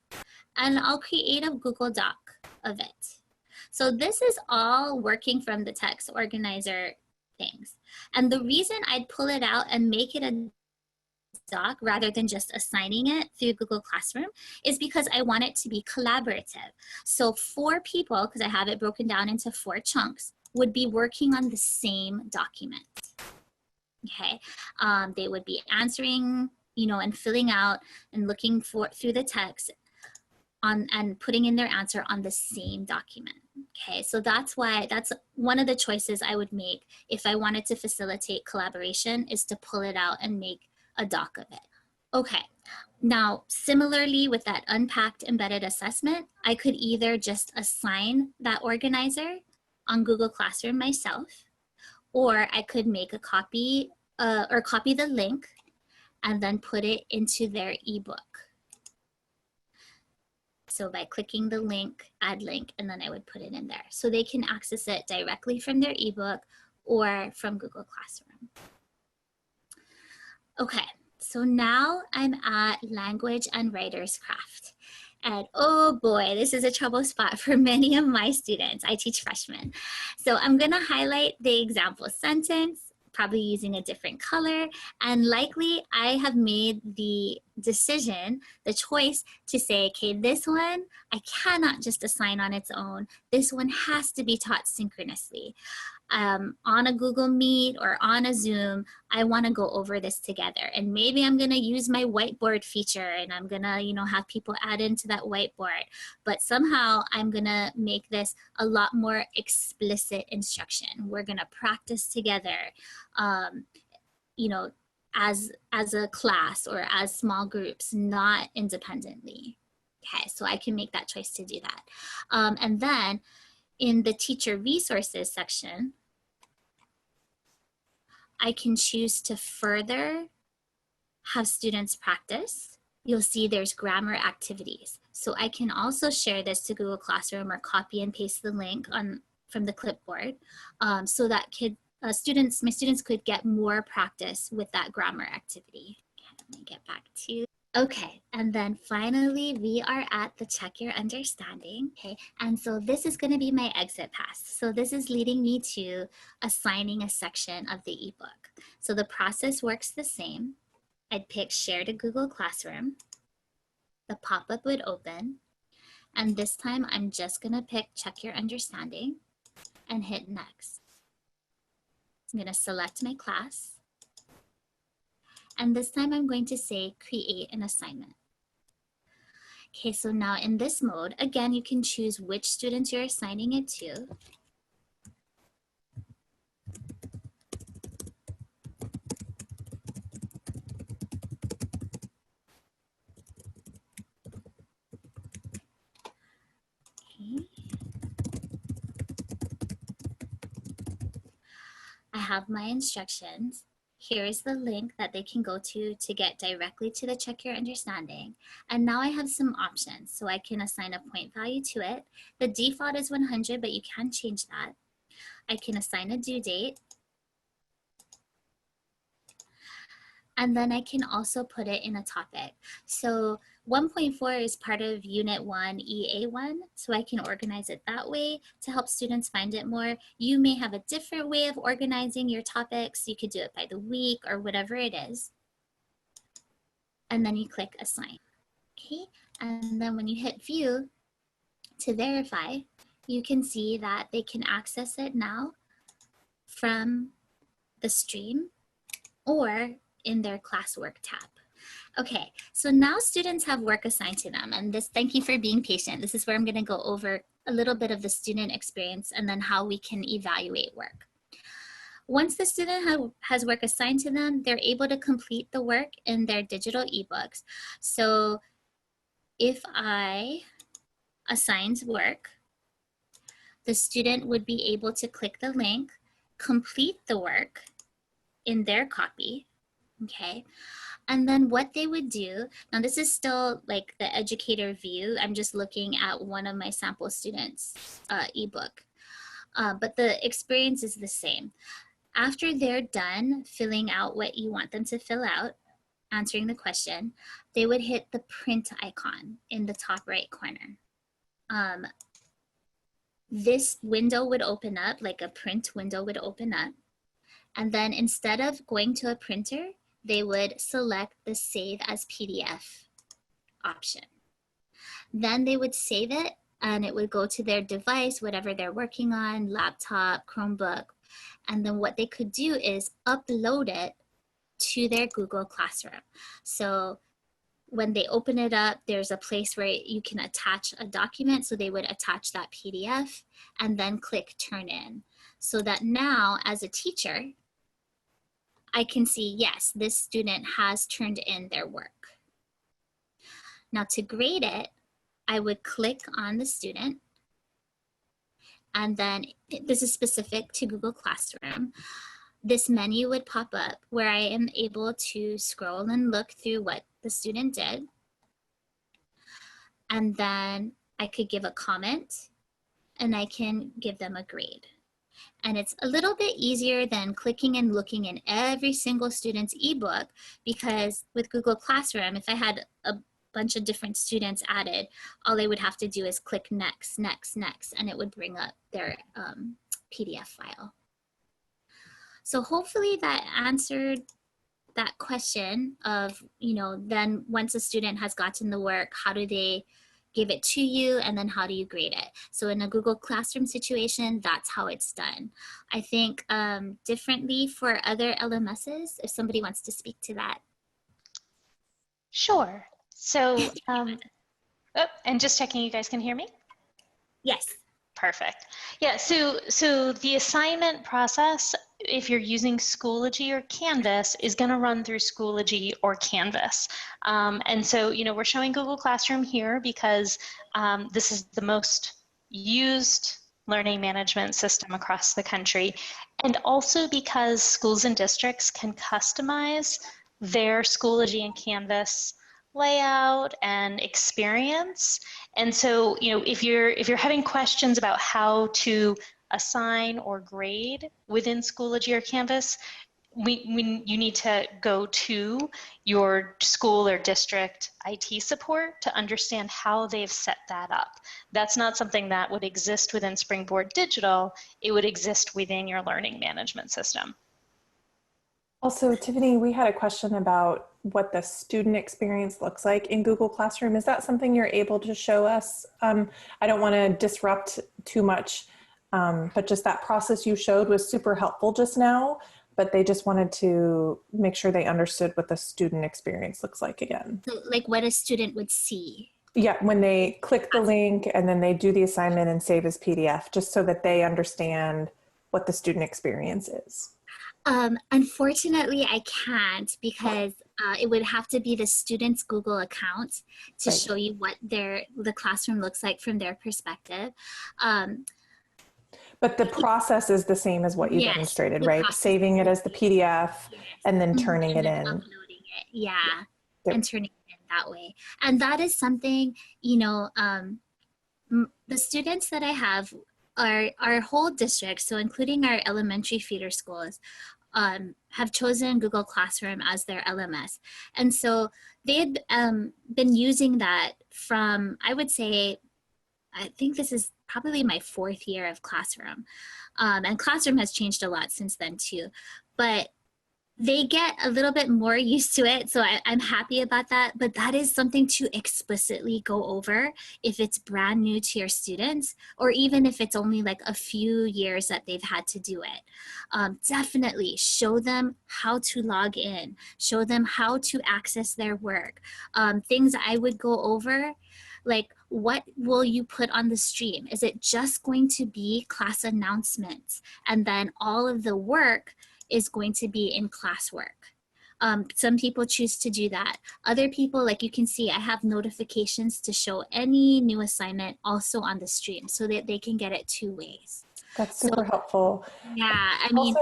and I'll create a Google Doc of it. So this is all working from the text organizer things. And the reason I'd pull it out and make it a doc rather than just assigning it through Google Classroom is because I want it to be collaborative. So 4 people, because I have it broken down into 4 chunks, would be working on the same document. Okay, they would be answering, you know, and filling out and looking through the text and putting in their answer on the same document. Okay, so that's why, that's one of the choices I would make if I wanted to facilitate collaboration, is to pull it out and make a doc of it. Okay, now similarly with that unpacked embedded assessment, I could either just assign that organizer on Google Classroom myself, or I could make a copy or copy the link and then put it into their ebook. So by clicking the link, add link, and then I would put it in there. So they can access it directly from their ebook or from Google Classroom. Okay, so now I'm at language and writer's craft. And oh boy, this is a trouble spot for many of my students. I teach freshmen. So I'm gonna highlight the example sentence, probably using a different color, and likely I have made the decision, the choice to say, okay, this one I cannot just assign on its own. This one has to be taught synchronously. On a Google Meet or on a Zoom, I want to go over this together. And maybe I'm going to use my whiteboard feature and I'm going to, you know, have people add into that whiteboard. But somehow I'm going to make this a lot more explicit instruction. We're going to practice together, you know, as a class or as small groups, not independently. Okay, so I can make that choice to do that. And then in the teacher resources section, I can choose to further have students practice. You'll see there's grammar activities. So I can also share this to Google Classroom or copy and paste the link from the clipboard so that my students could get more practice with that grammar activity. Okay, let me get back to. Okay, and then finally, we are at the check your understanding. Okay, and so this is going to be my exit pass. So this is leading me to assigning a section of the ebook. So the process works the same. I'd pick share to Google Classroom. The pop-up would open, And this time I'm just gonna pick check your understanding and hit next. I'm gonna select my class. And this time I'm going to say create an assignment. Okay, so now in this mode, again, you can choose which students you're assigning it to. Okay. I have my instructions. Here is the link that they can go to get directly to the check your understanding. And now I have some options. So I can assign a point value to it. The default is 100, but you can change that. I can assign a due date. And then I can also put it in a topic. So 1.4 is part of Unit 1, EA1, so I can organize it that way to help students find it more. You may have a different way of organizing your topics. You could do it by the week or whatever it is. And then you click Assign. Okay, and then when you hit View to verify, you can see that they can access it now from the stream or in their classwork tab. Okay, so now students have work assigned to them, and this, thank you for being patient. This is where I'm gonna go over a little bit of the student experience and then how we can evaluate work. Once the student has work assigned to them, they're able to complete the work in their digital ebooks. So if I assigned work, the student would be able to click the link, complete the work in their copy, okay? And then what they would do, now this is still like the educator view. I'm just looking at one of my sample students' ebook, but the experience is the same. After they're done filling out what you want them to fill out, answering the question, they would hit the print icon in the top right corner. This window would open up, like a print window would open up. And then instead of going to a printer, they would select the Save as PDF option. Then they would save it and it would go to their device, whatever they're working on, laptop, Chromebook. And then what they could do is upload it to their Google Classroom. So when they open it up, there's a place where you can attach a document. So they would attach that PDF and then click Turn In. So that now as a teacher, I can see, yes, this student has turned in their work. Now to grade it, I would click on the student. And then this is specific to Google Classroom. This menu would pop up where I am able to scroll and look through what the student did. And then I could give a comment and I can give them a grade. And it's a little bit easier than clicking and looking in every single student's ebook, because with Google Classroom, if I had a bunch of different students added, all they would have to do is click next, next, next, and it would bring up their PDF file. So hopefully that answered that question of, you know, then once a student has gotten the work, how do they give it to you, and then how do you grade it? So in a Google Classroom situation, that's how it's done. I think differently for other LMSs, if somebody wants to speak to that. Sure. So, oh, and just checking, you guys can hear me? Yes. Perfect. Yeah, so the assignment process, if you're using Schoology or Canvas, is going to run through Schoology or Canvas. And so, you know, we're showing Google Classroom here because this is the most used learning management system across the country, and also because schools and districts can customize their Schoology and Canvas layout and experience. And so, you know, if you're having questions about how to assign or grade within Schoology or Canvas, you need to go to your school or district IT support to understand how they've set that up. That's not something that would exist within SpringBoard Digital. It would exist within your learning management system. Also, Tiffany, we had a question about what the student experience looks like in Google Classroom. Is that something you're able to show us? I don't want to disrupt too much, but just that process you showed was super helpful just now, but they just wanted to make sure they understood what the student experience looks like again. So, like what a student would see. Yeah, when they click the link and then they do the assignment and save as PDF, just so that they understand what the student experience is. Unfortunately, I can't because it would have to be the student's Google account to show you what the classroom looks like from their perspective. But the process is the same as what you demonstrated, right? Saving it as the PDF and then turning it in. Uploading it, yeah, and turning it in that way. And that is something, you know, the students that I have, our whole district, so including our elementary feeder schools, have chosen Google Classroom as their LMS. And so they had been using that from, I would say, I think this is probably my 4th year of Classroom. And Classroom has changed a lot since then too. But they get a little bit more used to it, so I'm happy about that. But that is something to explicitly go over if it's brand new to your students, or even if it's only like a few years that they've had to do it. Definitely show them how to log in, show them how to access their work. Things I would go over, like what will you put on the stream? Is it just going to be class announcements and then all of the work is going to be in classwork? Some people choose to do that. Other people, like you can see, I have notifications to show any new assignment also on the stream so that they can get it 2 ways. That's super helpful. Yeah, I mean,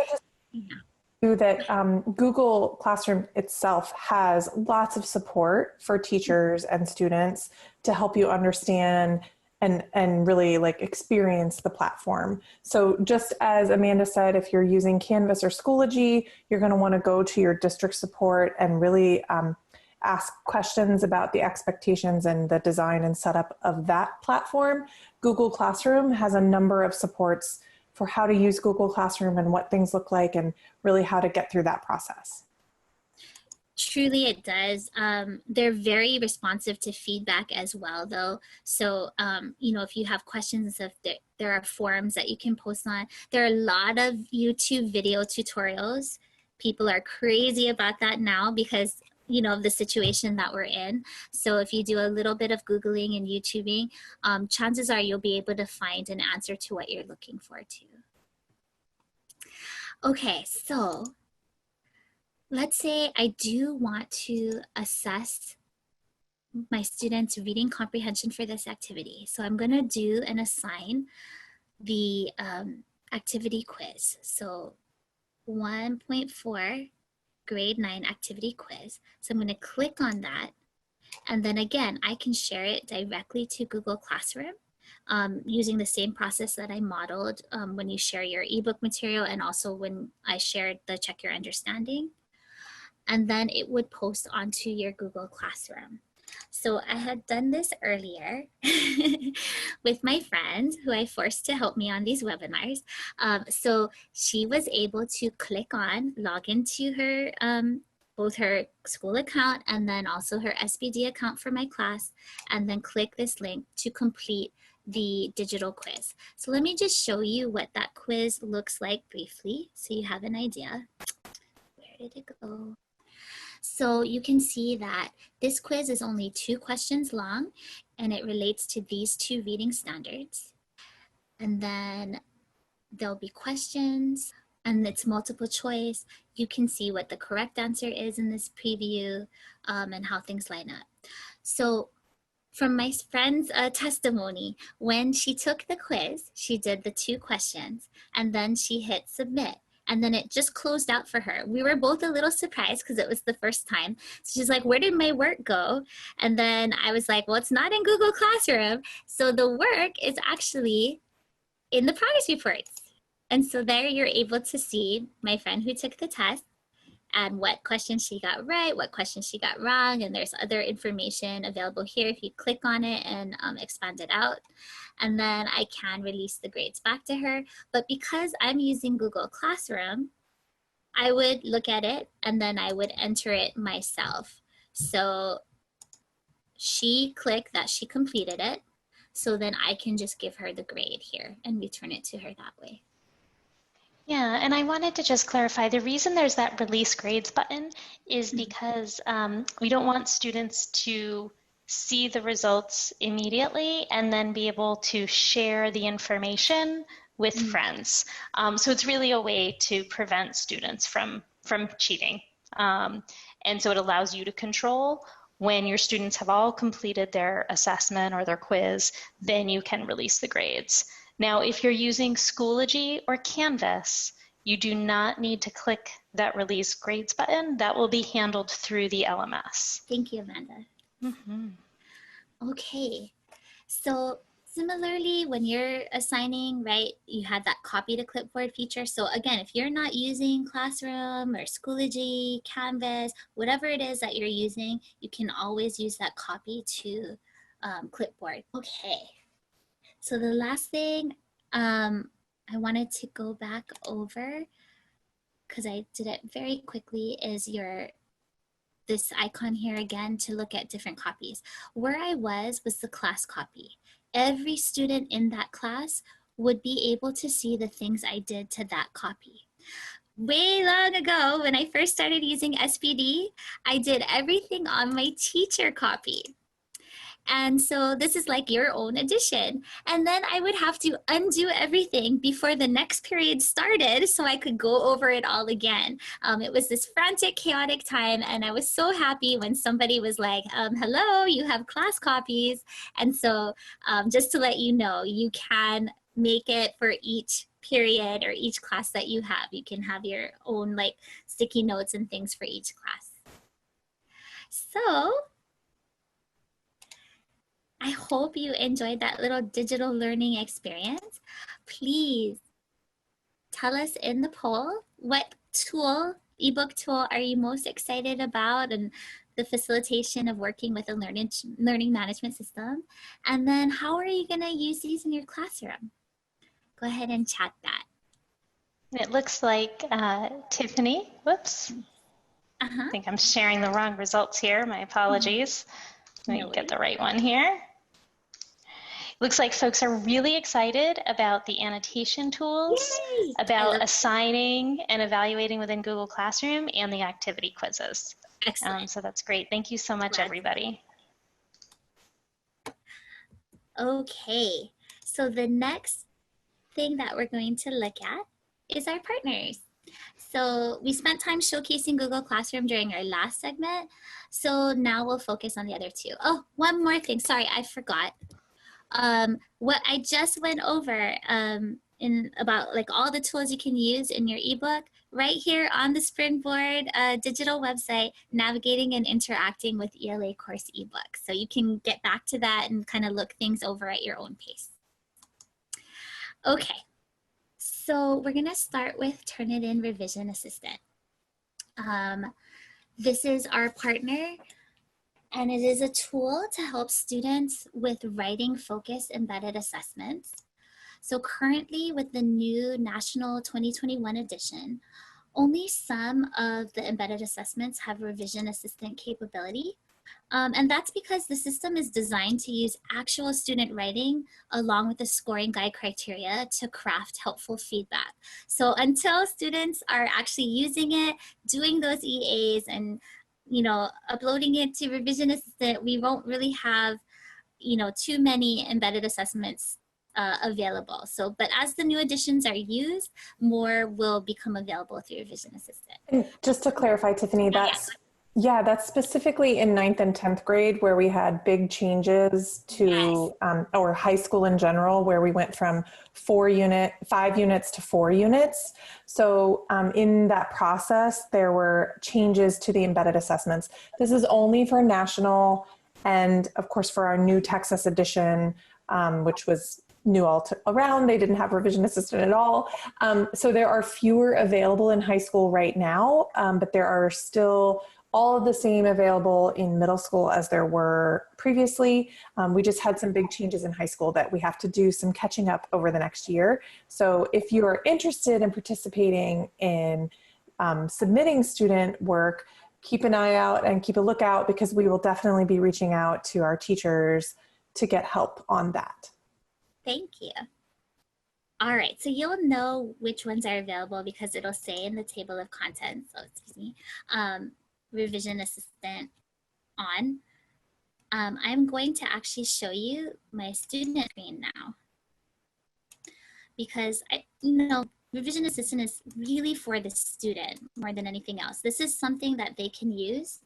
that Google Classroom itself has lots of support for teachers and students to help you understand and really like experience the platform. So just as Amanda said, if you're using Canvas or Schoology, you're going to want to go to your district support and really ask questions about the expectations and the design and setup of that platform. Google Classroom has a number of supports for how to use Google Classroom and what things look like and really how to get through that process. Truly it does. They're very responsive to feedback as well though. So, you know, if you have questions and stuff, there are forums that you can post on. There are a lot of YouTube video tutorials. People are crazy about that now because, you know, of the situation that we're in. So if you do a little bit of Googling and YouTubing, chances are you'll be able to find an answer to what you're looking for too. Okay, so let's say I do want to assess my students' reading comprehension for this activity. So I'm going to do and assign the activity quiz. So 1.4 grade 9 activity quiz. So I'm going to click on that. And then again, I can share it directly to Google Classroom using the same process that I modeled when you share your ebook material and also when I shared the Check Your Understanding. And then it would post onto your Google Classroom. So I had done this earlier with my friend who I forced to help me on these webinars. So she was able to click on, log into her, both her school account and then also her SBD account for my class, and then click this link to complete the digital quiz. So let me just show you what that quiz looks like briefly so you have an idea. Where did it go? So you can see that this quiz is only 2 questions long and it relates to these 2 reading standards. And then there'll be questions and it's multiple choice. You can see what the correct answer is in this preview and how things line up. So from my friend's testimony, when she took the quiz, she did the 2 questions and then she hit submit. And then it just closed out for her. We were both a little surprised because it was the first time. So she's like, where did my work go? And then I was like, well, it's not in Google Classroom. So the work is actually in the progress reports. And so there you're able to see my friend who took the test and what questions she got right, what questions she got wrong. And there's other information available here if you click on it and expand it out. And then I can release the grades back to her. But because I'm using Google Classroom, I would look at it and then I would enter it myself. So she clicked that she completed it. So then I can just give her the grade here and return it to her that way. Yeah, and I wanted to just clarify, the reason there's that release grades button is because we don't want students to see the results immediately and then be able to share the information with friends. So it's really a way to prevent students from cheating. And so it allows you to control when your students have all completed their assessment or their quiz, then you can release the grades. Now, if you're using Schoology or Canvas, you do not need to click that release grades button. That will be handled through the LMS. Thank you, Amanda. Okay, so similarly, when you're assigning, right, you had that copy to clipboard feature. So again, if you're not using Classroom or Schoology, Canvas, whatever it is that you're using, you can always use that copy to clipboard. Okay, so the last thing I wanted to go back over, because I did it very quickly, is this icon here again to look at different copies. Where I was the class copy. Every student in that class would be able to see the things I did to that copy. Way long ago, when I first started using SPD, I did everything on my teacher copy. And so this is like your own edition. And then I would have to undo everything before the next period started so I could go over it all again. It was this frantic, chaotic time. And I was so happy when somebody was like, hello, you have class copies. And so just to let you know, you can make it for each period or each class that you have. You can have your own like sticky notes and things for each class. So I hope you enjoyed that little digital learning experience. Please tell us in the poll, what tool, ebook tool, are you most excited about and the facilitation of working with a learning management system? And then how are you going to use these in your classroom? Go ahead and chat that. It looks like Tiffany, whoops. I think I'm sharing the wrong results here. My apologies. Let me get the right one here. Looks like folks are really excited about the annotation tools, about assigning and evaluating within Google Classroom, and the activity quizzes. Excellent. So that's great. Thank you so much, everybody. Okay, so the next thing that we're going to look at is our partners. So we spent time showcasing Google Classroom during our last segment. So now we'll focus on the other two. Oh, one more thing. Sorry, I forgot. What I just went over in about like all the tools you can use in your ebook, right here on the SpringBoard digital website, navigating and interacting with ELA course ebook. So you can get back to that and kind of look things over at your own pace. Okay, so we're gonna start with Turnitin Revision Assistant. This is our partner, and it is a tool to help students with writing focused embedded assessments. So currently with the new National 2021 edition, only some of the embedded assessments have revision assistant capability. And that's because the system is designed to use actual student writing along with the scoring guide criteria to craft helpful feedback. So until students are actually using it, doing those EAs and uploading it to Revision Assistant, we won't really have, too many embedded assessments available. So, but as the new editions are used, more will become available through Revision Assistant. And just to clarify, Tiffany, that's specifically in 9th and 10th grade where we had big changes to, or high school in general, where we went from 5 units to 4 units. So in that process, there were changes to the embedded assessments. This is only for national and of course for our new Texas edition, which was new all around. They didn't have revision assistant at all. So there are fewer available in high school right now, but there are still all of the same available in middle school as there were previously. We just had some big changes in high school that we have to do some catching up over the next year. So if you are interested in participating in submitting student work, keep an eye out and keep a lookout, because we will definitely be reaching out to our teachers to get help on that. Thank you. All right, so you'll know which ones are available because it'll say in the table of contents, revision assistant on. I'm going to actually show you my student screen now, because revision assistant is really for the student more than anything else. This is something that they can use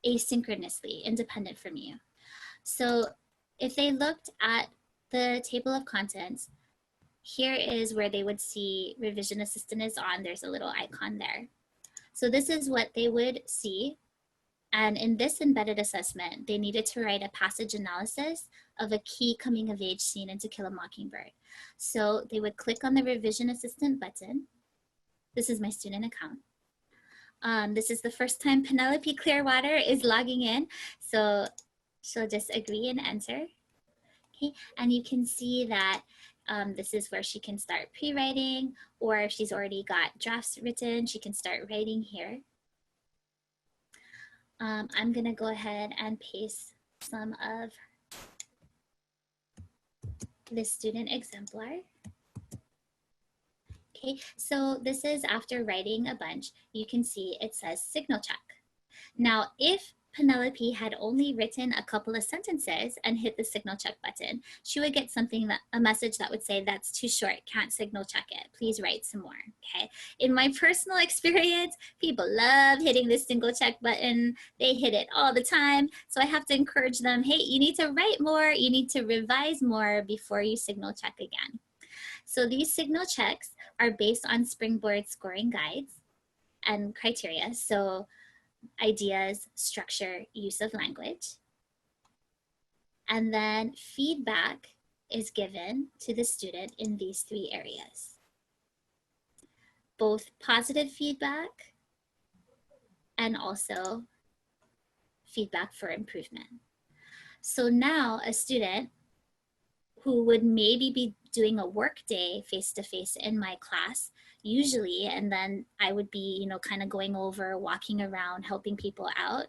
asynchronously, independent from you. So if they looked at the table of contents, here is where they would see revision assistant is on. There's a little icon there. So this is what they would see. And in this embedded assessment, they needed to write a passage analysis of a key coming of age scene in To Kill a Mockingbird. So they would click on the revision assistant button. This is my student account. This is the first time Penelope Clearwater is logging in. So she'll just agree and enter. Okay, and you can see that this is where she can start pre-writing, or if she's already got drafts written, she can start writing here. I'm gonna go ahead and paste some of the student exemplar. Okay, so this is after writing a bunch. You can see it says signal check. Now, if Penelope had only written a couple of sentences and hit the signal check button, she would get a message that would say, that's too short, can't signal check it, please write some more, okay? In my personal experience, people love hitting this signal check button. They hit it all the time. So I have to encourage them, hey, you need to write more, you need to revise more before you signal check again. So these signal checks are based on SpringBoard scoring guides and criteria. So ideas, structure, use of language. And then feedback is given to the student in these 3 areas. Both positive feedback and also feedback for improvement. So now a student who would maybe be doing a work day face-to-face in my class usually, and then I would be, kind of going over, walking around, helping people out.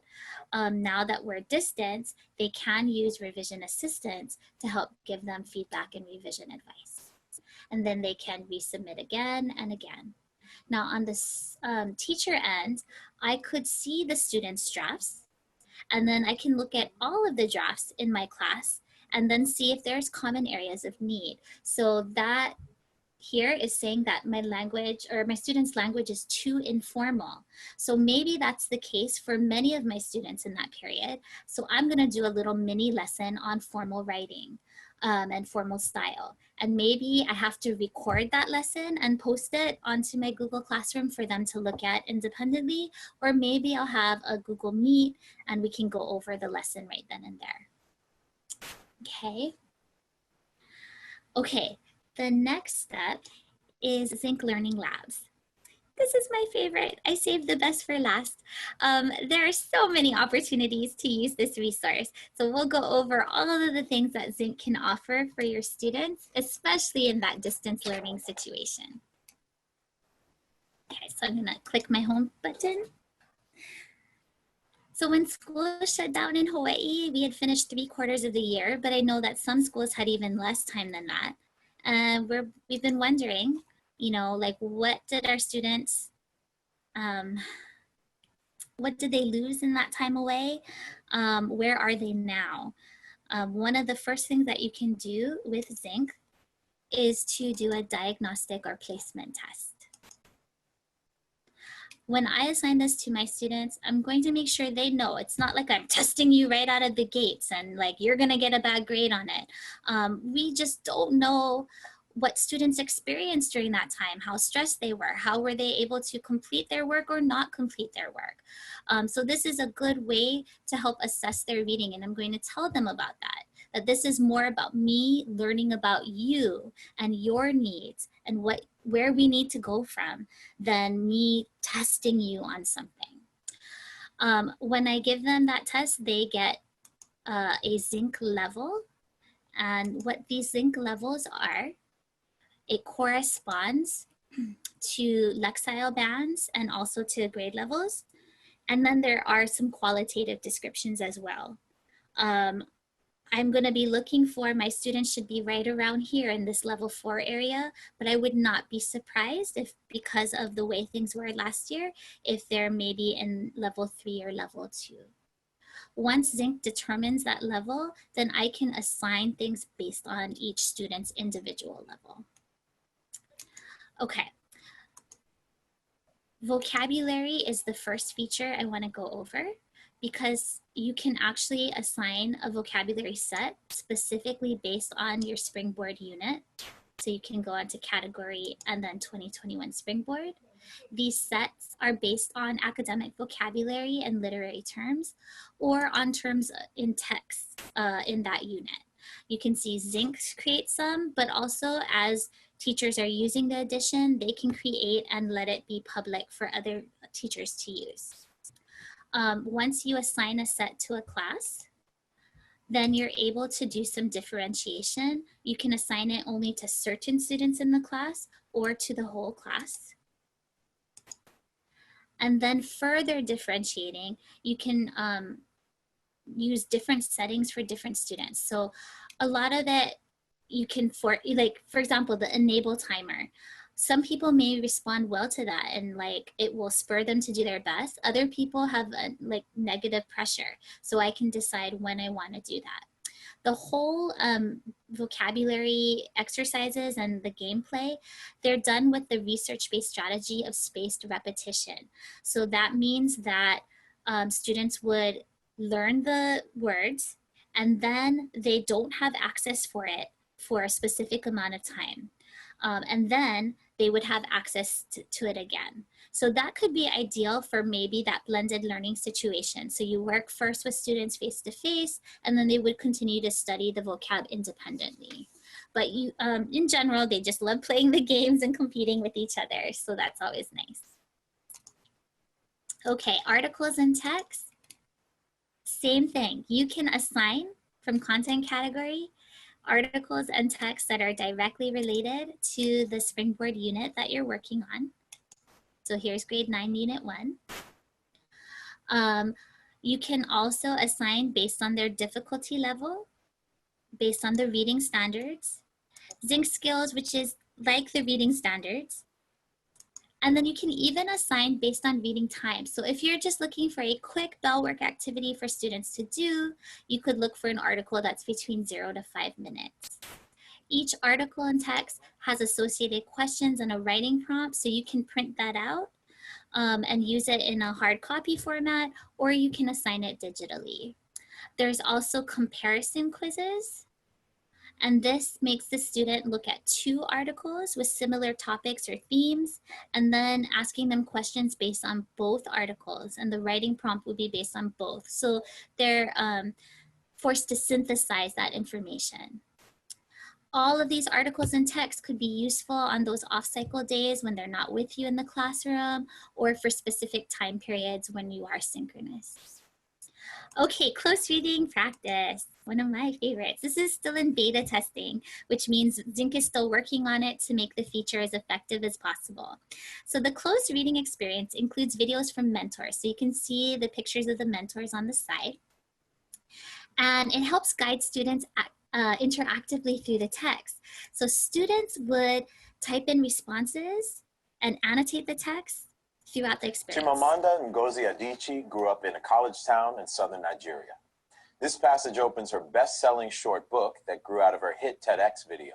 Now that we're distance, they can use revision assistants to help give them feedback and revision advice. And then they can resubmit again and again. Now on this teacher end, I could see the students' drafts, and then I can look at all of the drafts in my class and then see if there's common areas of need. So that here is saying that my language, or my students' language, is too informal. So maybe that's the case for many of my students in that period. So I'm gonna do a little mini lesson on formal writing and formal style. And maybe I have to record that lesson and post it onto my Google Classroom for them to look at independently, or maybe I'll have a Google Meet and we can go over the lesson right then and there. Okay, the next step is Zinc Learning Labs. This is my favorite. I saved the best for last. There are so many opportunities to use this resource. So we'll go over all of the things that Zinc can offer for your students, especially in that distance learning situation. Okay, so I'm gonna click my home button. So when school shut down in Hawaii, we had finished 3/4 of the year, but I know that some schools had even less time than that. We've been wondering, like what did our students, what did they lose in that time away? Where are they now? One of the first things that you can do with Zinc is to do a diagnostic or placement test. When I assign this to my students, I'm going to make sure they know it's not like I'm testing you right out of the gates and like you're gonna get a bad grade on it. We just don't know what students experienced during that time, how stressed they were, how were they able to complete their work or not complete their work. So this is a good way to help assess their reading, and I'm going to tell them about that this is more about me learning about you and your needs and where we need to go from than me testing you on something. When I give them that test, they get a Zinc level, and what these Zinc levels are, it corresponds to lexile bands and also to grade levels. And then there are some qualitative descriptions as well. I'm going to be looking for my students should be right around here in this level 4 area, but I would not be surprised if, because of the way things were last year, if they're maybe in level 3 or level 2. Once Zinc determines that level, then I can assign things based on each student's individual level. Okay. Vocabulary is the first feature I want to go over, because you can actually assign a vocabulary set specifically based on your SpringBoard unit. So you can go onto category and then 2021 SpringBoard. These sets are based on academic vocabulary and literary terms, or on terms in text in that unit. You can see Zinc create some, but also as teachers are using the edition, they can create and let it be public for other teachers to use. Once you assign a set to a class, then you're able to do some differentiation. You can assign it only to certain students in the class or to the whole class. And then further differentiating, you can use different settings for different students. So a lot of it you can, for example, the enable timer. Some people may respond well to that and like it will spur them to do their best. Other people have like negative pressure. So I can decide when I want to do that. The whole vocabulary exercises and the gameplay, they're done with the research-based strategy of spaced repetition. So that means that students would learn the words and then they don't have access for it for a specific amount of time. And then they would have access to it again. So that could be ideal for maybe that blended learning situation. So you work first with students face-to-face, and then they would continue to study the vocab independently. But you, in general, they just love playing the games and competing with each other. So that's always nice. Okay, articles and text. Same thing. You can assign from content category articles and texts that are directly related to the SpringBoard unit that you're working on. So here's grade 9, unit 1. You can also assign based on their difficulty level, based on the reading standards, Zinc skills, which is like the reading standards. And then you can even assign based on reading time. So if you're just looking for a quick bell work activity for students to do, you could look for an article that's between 0 to 5 minutes. Each article and text has associated questions and a writing prompt, so you can print that out and use it in a hard copy format, or you can assign it digitally. There's also comparison quizzes. And this makes the student look at 2 articles with similar topics or themes, and then asking them questions based on both articles. And the writing prompt would be based on both. So they're forced to synthesize that information. All of these articles and texts could be useful on those off-cycle days when they're not with you in the classroom, or for specific time periods when you are synchronous. Okay, close reading practice, one of my favorites. This is still in beta testing, which means Zinc is still working on it to make the feature as effective as possible. So the close reading experience includes videos from mentors. So you can see the pictures of the mentors on the side. And it helps guide students interactively through the text. So students would type in responses and annotate the text throughout the experience. Chimamanda Ngozi Adichie grew up in a college town in southern Nigeria. This passage opens her best-selling short book that grew out of her hit TEDx video.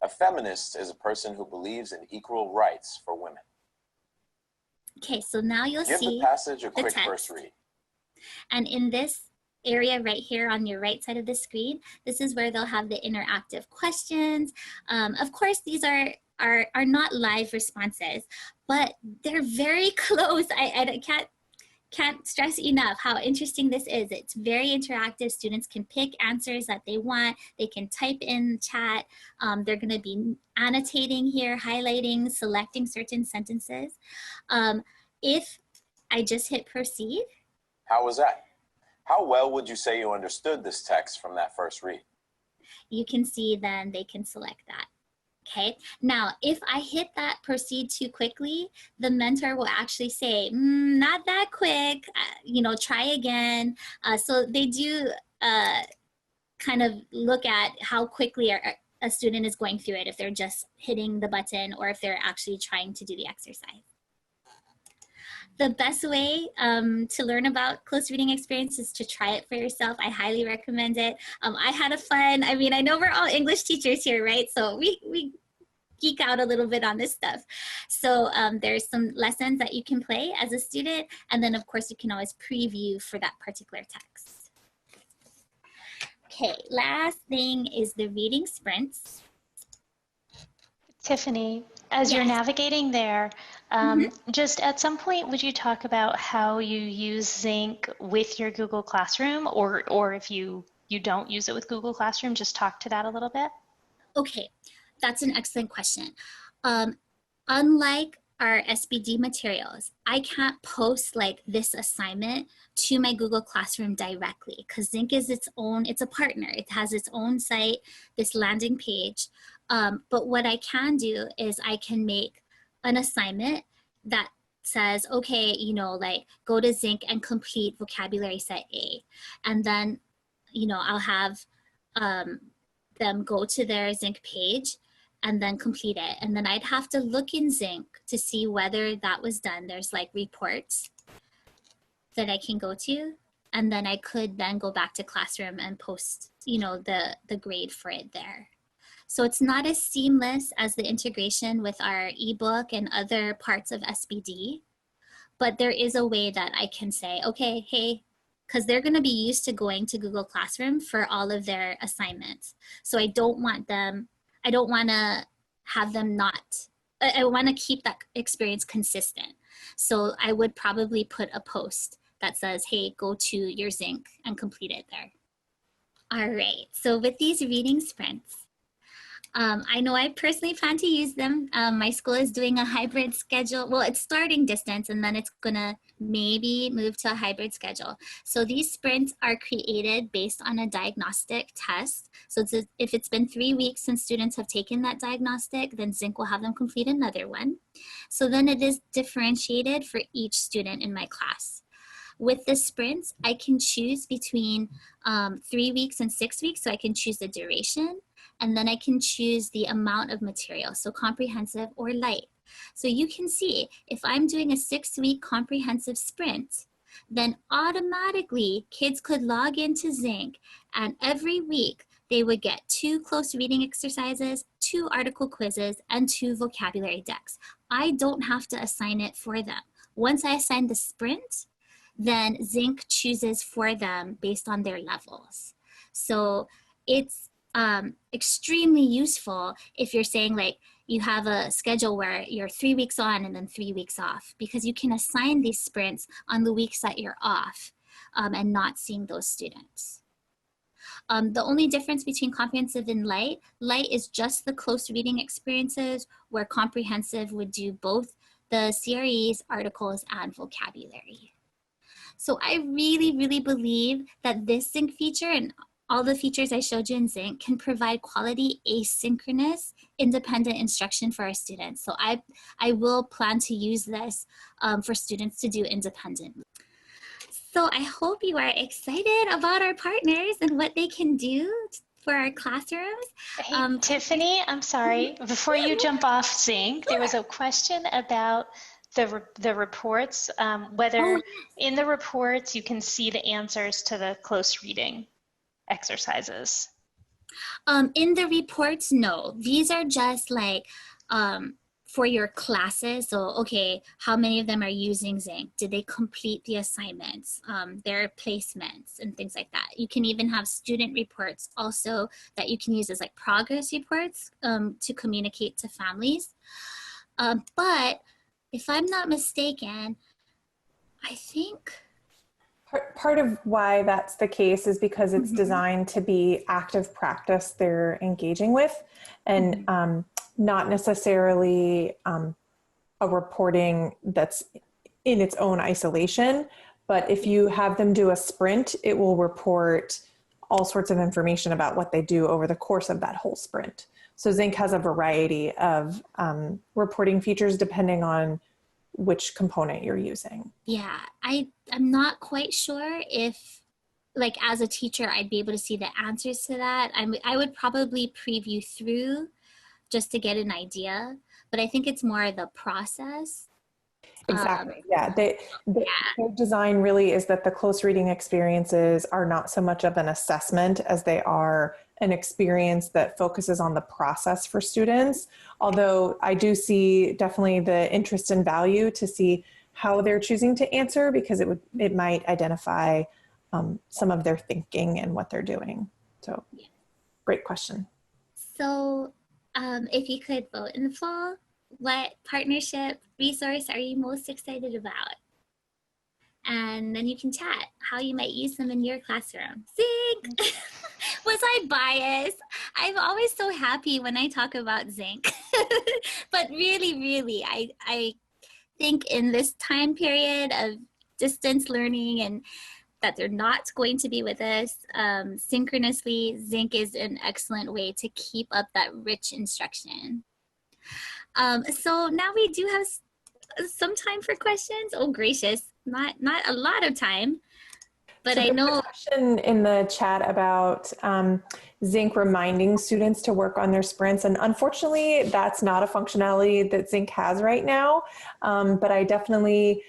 A feminist is a person who believes in equal rights for women. Okay, so now you'll see Give the passage a quick text. first read. And in this area right here on your right side of the screen, this is where they'll have the interactive questions. Of course, these are not live responses, but they're very close. I can't stress enough how interesting this is. It's very interactive. Students can pick answers that they want. They can type in chat. They're going to be annotating here, highlighting, selecting certain sentences. If I just hit proceed. How was that? How well would you say you understood this text from that first read? You can see then they can select that. Okay, now if I hit that proceed too quickly, the mentor will actually say, not that quick, you know, try again. So they do kind of look at how quickly a student is going through it, if they're just hitting the button or if they're actually trying to do the exercise. The best way to learn about close reading experience is to try it for yourself. I highly recommend it. I had a fun, I mean, I know we're all English teachers here, right? So we geek out a little bit on this stuff. So there's some lessons that you can play as a student. And then of course you can always preview for that particular text. Okay, last thing is the reading sprints. Tiffany, as Yes. you're navigating there, just at some point, would you talk about how you use Zinc with your Google Classroom, or if you don't use it with Google Classroom, just talk to that a little bit? Okay, that's an excellent question. Unlike our SBD materials, I can't post like this assignment to my Google Classroom directly because Zinc is its own, it's a partner. It has its own site, this landing page. But what I can do is I can make an assignment that says, okay, you know, like go to Zinc and complete vocabulary set A. And then, you know, I'll have them go to their Zinc page and then complete it. And then I'd have to look in Zinc to see whether that was done. There's like reports that I can go to. And then I could then go back to Classroom and post, you know, the grade for it there. So it's not as seamless as the integration with our ebook and other parts of SBD, but there is a way that I can say, okay, hey, because they're going to be used to going to Google Classroom for all of their assignments. So I don't want to have them not, I want to keep that experience consistent. So I would probably put a post that says, hey, go to your Zinc and complete it there. All right, so with these reading sprints, I know I personally plan to use them. My school is doing a hybrid schedule. Well, it's starting distance and then it's gonna maybe move to a hybrid schedule. So these sprints are created based on a diagnostic test. So if it's been 3 weeks since students have taken that diagnostic, then Zinc will have them complete another one. So then it is differentiated for each student in my class. With the sprints, I can choose between 3 weeks and 6 weeks. So I can choose the duration. And then I can choose the amount of material, so comprehensive or light. So you can see if I'm doing a 6-week comprehensive sprint, then automatically kids could log into Zinc and every week they would get 2 close reading exercises, 2 article quizzes, and 2 vocabulary decks. I don't have to assign it for them. Once I assign the sprint, then Zinc chooses for them based on their levels. So it's extremely useful if you're saying like you have a schedule where you're 3 weeks on and then 3 weeks off, because you can assign these sprints on the weeks that you're off and not seeing those students. The only difference between comprehensive and light is just the close reading experiences, where comprehensive would do both the CREs, articles, and vocabulary. So I really, really believe that this Zinc feature and all the features I showed you in Zinc can provide quality asynchronous independent instruction for our students. So I will plan to use this for students to do independently. So I hope you are excited about our partners and what they can do for our classrooms. Hey, Tiffany, I'm sorry, before you jump off Zinc, there was a question about the reports, whether in the reports you can see the answers to the close reading exercises. In the reports, no. These are just like for your classes. So, okay, how many of them are using Zinc? Did they complete the assignments, their placements and things like that? You can even have student reports also that you can use as like progress reports to communicate to families. But if I'm not mistaken, I think part of why that's the case is because it's designed to be active practice they're engaging with, and not necessarily a reporting that's in its own isolation. But if you have them do a sprint, it will report all sorts of information about what they do over the course of that whole sprint. So Zinc has a variety of reporting features depending on which component you're using. Yeah, I'm not quite sure if, like, as a teacher, I'd be able to see the answers to that. I would probably preview through just to get an idea, but I think it's more the process. Exactly. Their design really is that the close reading experiences are not so much of an assessment as they are an experience that focuses on the process for students. Although I do see definitely the interest and value to see how they're choosing to answer, because it might identify some of their thinking and what they're doing. So great question. So if you could vote in the fall, what partnership resource are you most excited about? And then you can chat how you might use them in your classroom. Zinc! Was I biased? I'm always so happy when I talk about Zinc. But really, I think in this time period of distance learning and that they're not going to be with us synchronously, Zinc is an excellent way to keep up that rich instruction. So now we do have some time for questions. Oh, gracious, not a lot of time, but so I know. A question in the chat about Zinc reminding students to work on their sprints, and unfortunately, that's not a functionality that Zinc has right now. But I definitely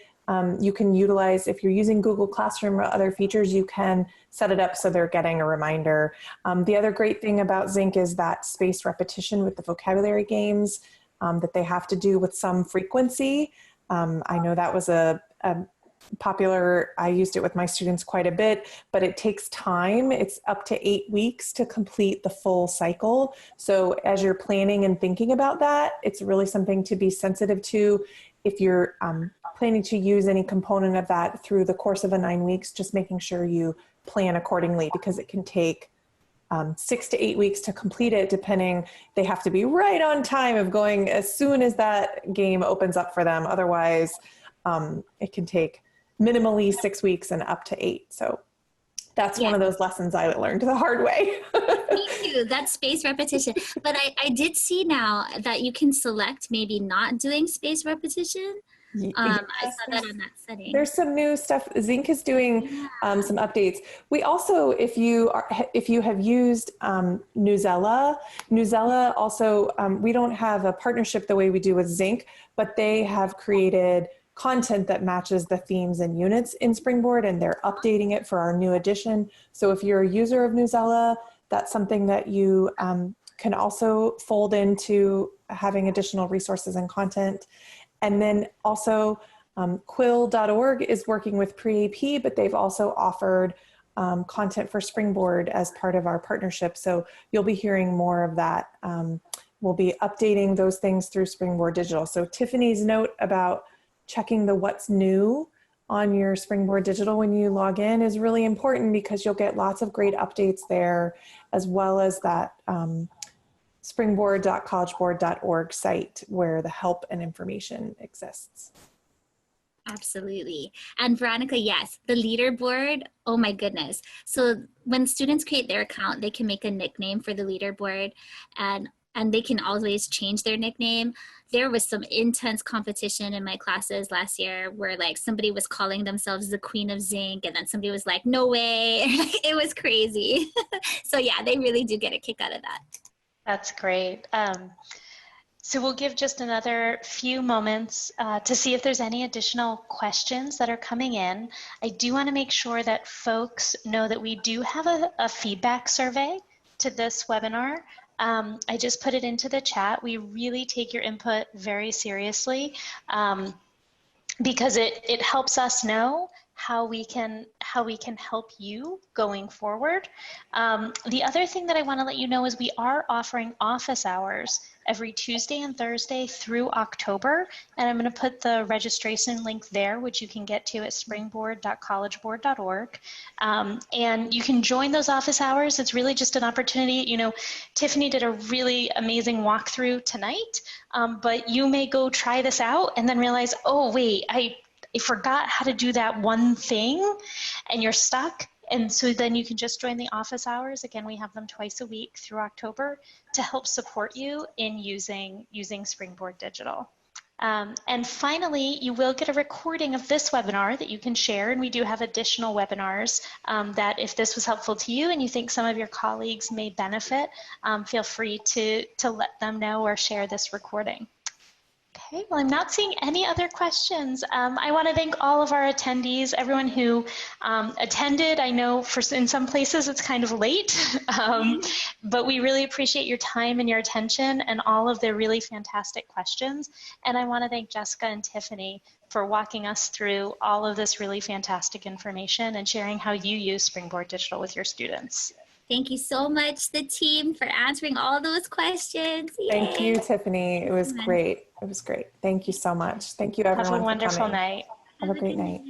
you can utilize, if you're using Google Classroom or other features, you can set it up so they're getting a reminder. The other great thing about Zinc is that spaced repetition with the vocabulary games that they have to do with some frequency. I know that was a popular, I used it with my students quite a bit, but it takes time. It's up to 8 weeks to complete the full cycle. So as you're planning and thinking about that, it's really something to be sensitive to. If you're planning to use any component of that through the course of a 9 weeks, just making sure you plan accordingly, because it can take 6 to 8 weeks to complete it, depending, they have to be right on time of going as soon as that game opens up for them. Otherwise, it can take minimally 6 weeks and up to 8. So that's one of those lessons I learned the hard way. Me too, that's spaced repetition. But I did see now that you can select maybe not doing spaced repetition. I saw that on that setting. There's some new stuff. Zinc is doing some updates. We also, if you have used Newsela also, we don't have a partnership the way we do with Zinc, but they have created content that matches the themes and units in SpringBoard, and they're updating it for our new edition. So if you're a user of Newsela, that's something that you can also fold into having additional resources and content. And then also quill.org is working with Pre-AP, but they've also offered content for SpringBoard as part of our partnership. So you'll be hearing more of that. We'll be updating those things through SpringBoard Digital. So Tiffany's note about checking the what's new on your SpringBoard Digital when you log in is really important, because you'll get lots of great updates there, as well as that springboard.collegeboard.org site where the help and information exists. Absolutely. And Veronica, yes, the leaderboard, oh my goodness. So when students create their account, they can make a nickname for the leaderboard, and they can always change their nickname. There was some intense competition in my classes last year where like somebody was calling themselves the Queen of Zinc, and then somebody was like, no way. It was crazy. So yeah, they really do get a kick out of that. That's great. So we'll give just another few moments to see if there's any additional questions that are coming in. I do want to make sure that folks know that we do have a feedback survey to this webinar. I just put it into the chat. We really take your input very seriously because it helps us know how we can help you going forward. The other thing that I want to let you know is we are offering office hours every Tuesday and Thursday through October, and I'm going to put the registration link there, which you can get to at springboard.collegeboard.org. And you can join those office hours. It's really just an opportunity. You know, Tiffany did a really amazing walkthrough tonight, but you may go try this out and then realize, oh wait, I forgot how to do that one thing, and you're stuck. And so then you can just join the office hours. Again, we have them twice a week through October to help support you in using SpringBoard Digital. And finally, you will get a recording of this webinar that you can share, and we do have additional webinars that if this was helpful to you and you think some of your colleagues may benefit, feel free to let them know or share this recording. Okay, well, I'm not seeing any other questions. I want to thank all of our attendees, everyone who attended. I know in some places it's kind of late, but we really appreciate your time and your attention and all of the really fantastic questions. And I want to thank Jessica and Tiffany for walking us through all of this really fantastic information and sharing how you use SpringBoard Digital with your students. Thank you so much, the team, for answering all those questions. Yay. Thank you, Tiffany. It was great. It was great. Thank you so much. Thank you, everyone. Have a wonderful night. night. Have a great night.